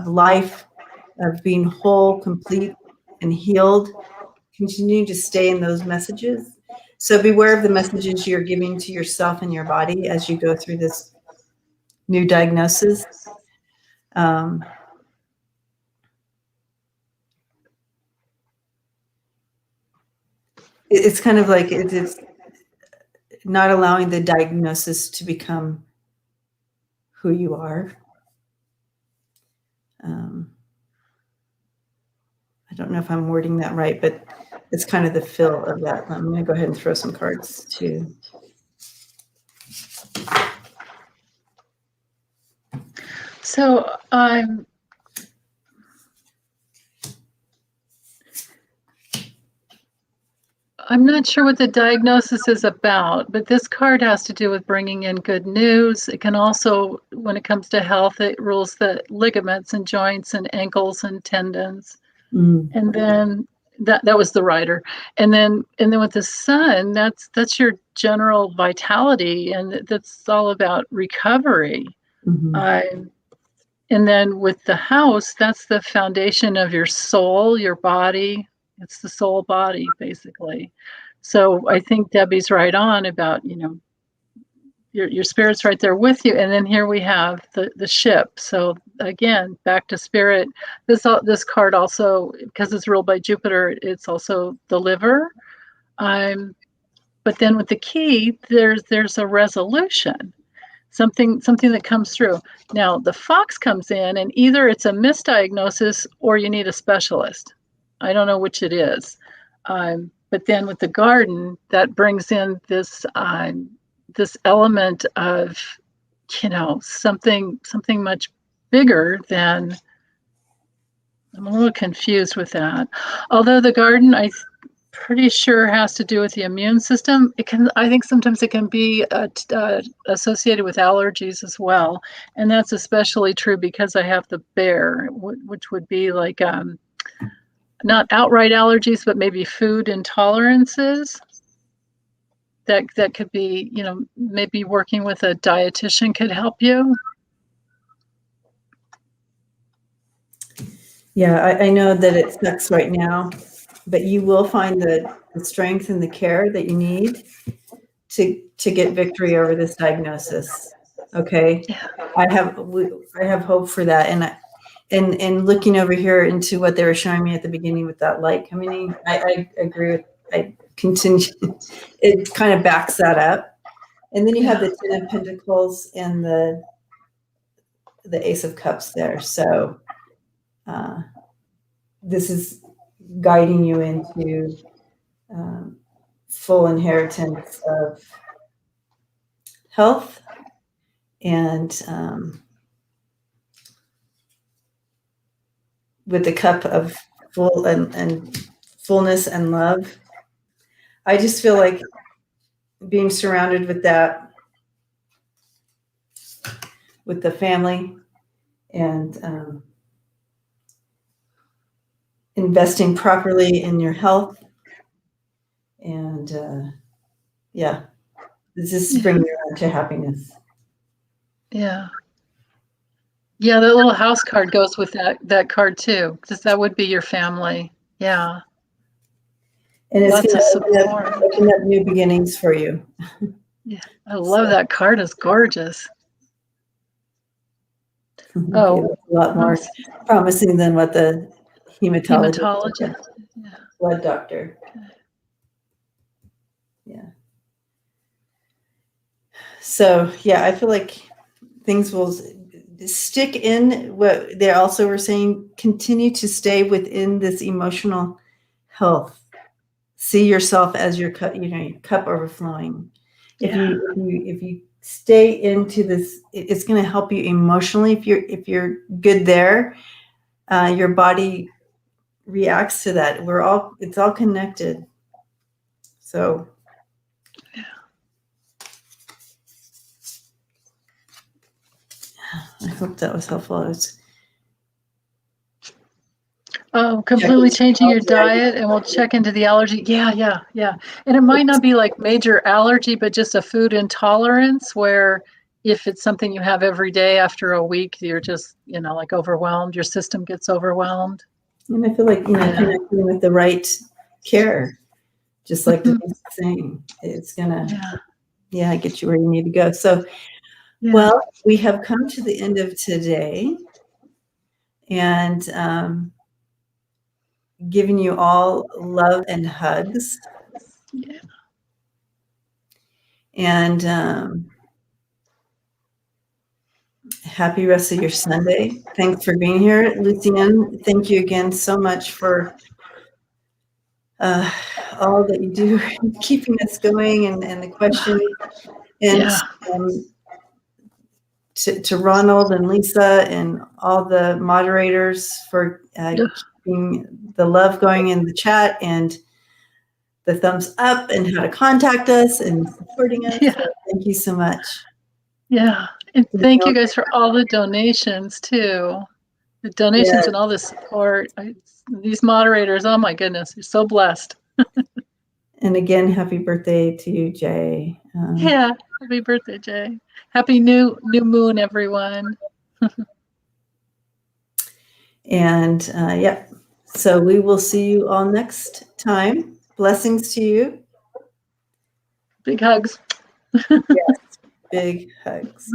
life, of being whole, complete, and healed. Continue to stay in those messages. So beware of the messages you're giving to yourself and your body as you go through this new diagnosis. It's kind of like it's not allowing the diagnosis to become who you are. I don't know if I'm wording that right, but it's kind of the feel of that. I'm going to go ahead and throw some cards too. So I'm not sure what the diagnosis is about, but this card has to do with bringing in good news. It can also, when it comes to health, it rules the ligaments and joints and ankles and tendons. And then that was the rider. And then with the sun, that's your general vitality, and that's all about recovery. And then with the house, that's the foundation of your soul, your body. It's the soul body, basically. So I think Debbie's right on about, your spirit's right there with you. And then here we have the ship. So again, back to spirit. This card also, because it's ruled by Jupiter, it's also the liver. But then with the key, there's a resolution. Something that comes through. Now the fox comes in, and either it's a misdiagnosis or you need a specialist. I don't know which it is. But then with the garden, that brings in this element of, something much bigger than. I'm a little confused with that. Although the garden, pretty sure has to do with the immune system. I think sometimes it can be associated with allergies as well. And that's especially true because I have the bear, which would be like not outright allergies, but maybe food intolerances. That could be, maybe working with a dietitian could help you. Yeah, I know that it sucks right now, but you will find the strength and the care that you need to get victory over this diagnosis. Okay, Yeah. I have hope for that, and looking over here into what they were showing me at the beginning with that light coming in, I agree with, I continue, it kind of backs that up. And then you have the Ten of Pentacles and the Ace of Cups there. So this is guiding you into full inheritance of health and with the cup of full and fullness and love. I just feel like being surrounded with that, with the family, and investing properly in your health, and yeah, this is bringing you around to happiness. Yeah. Yeah, that little house card goes with that card too, because that would be your family. Yeah. And it's Lots of going to support. open up new beginnings for you. Yeah, I love that card. It's gorgeous. Oh, a lot more promising than what the hematology. Yeah. Blood doctor. Yeah. So yeah, I feel like things will stick in. What they also were saying, continue to stay within this emotional health. See yourself as your cup, your cup overflowing. If you stay into this, it's going to help you emotionally. If you're good there, your body reacts to that. It's all connected. So I hope that was helpful. Completely changing your diet, and we'll check into the allergy. Yeah. And it might not be like major allergy, but just a food intolerance where if it's something you have every day, after a week, you're just, like overwhelmed. Your system gets overwhelmed. And I feel like, connecting with the right care, just like Denise was saying, it's going to, get you where you need to go. So, well, we have come to the end of today, and giving you all love and hugs. Yeah. And happy rest of your Sunday. Thanks for being here. Lucienne, thank you again so much for all that you do, keeping us going, and the questions. And to Ronald and Lisa and all the moderators for keeping the love going in the chat, and the thumbs up, and how to contact us and supporting us. So thank you so much. Yeah. And thank you guys for all the donations too. The donations and all the support. These moderators, oh my goodness, you're so blessed. And again, happy birthday to you, Jay. Happy birthday, Jay. Happy new moon, everyone. And so we will see you all next time. Blessings to you. Big hugs. Yes, big hugs.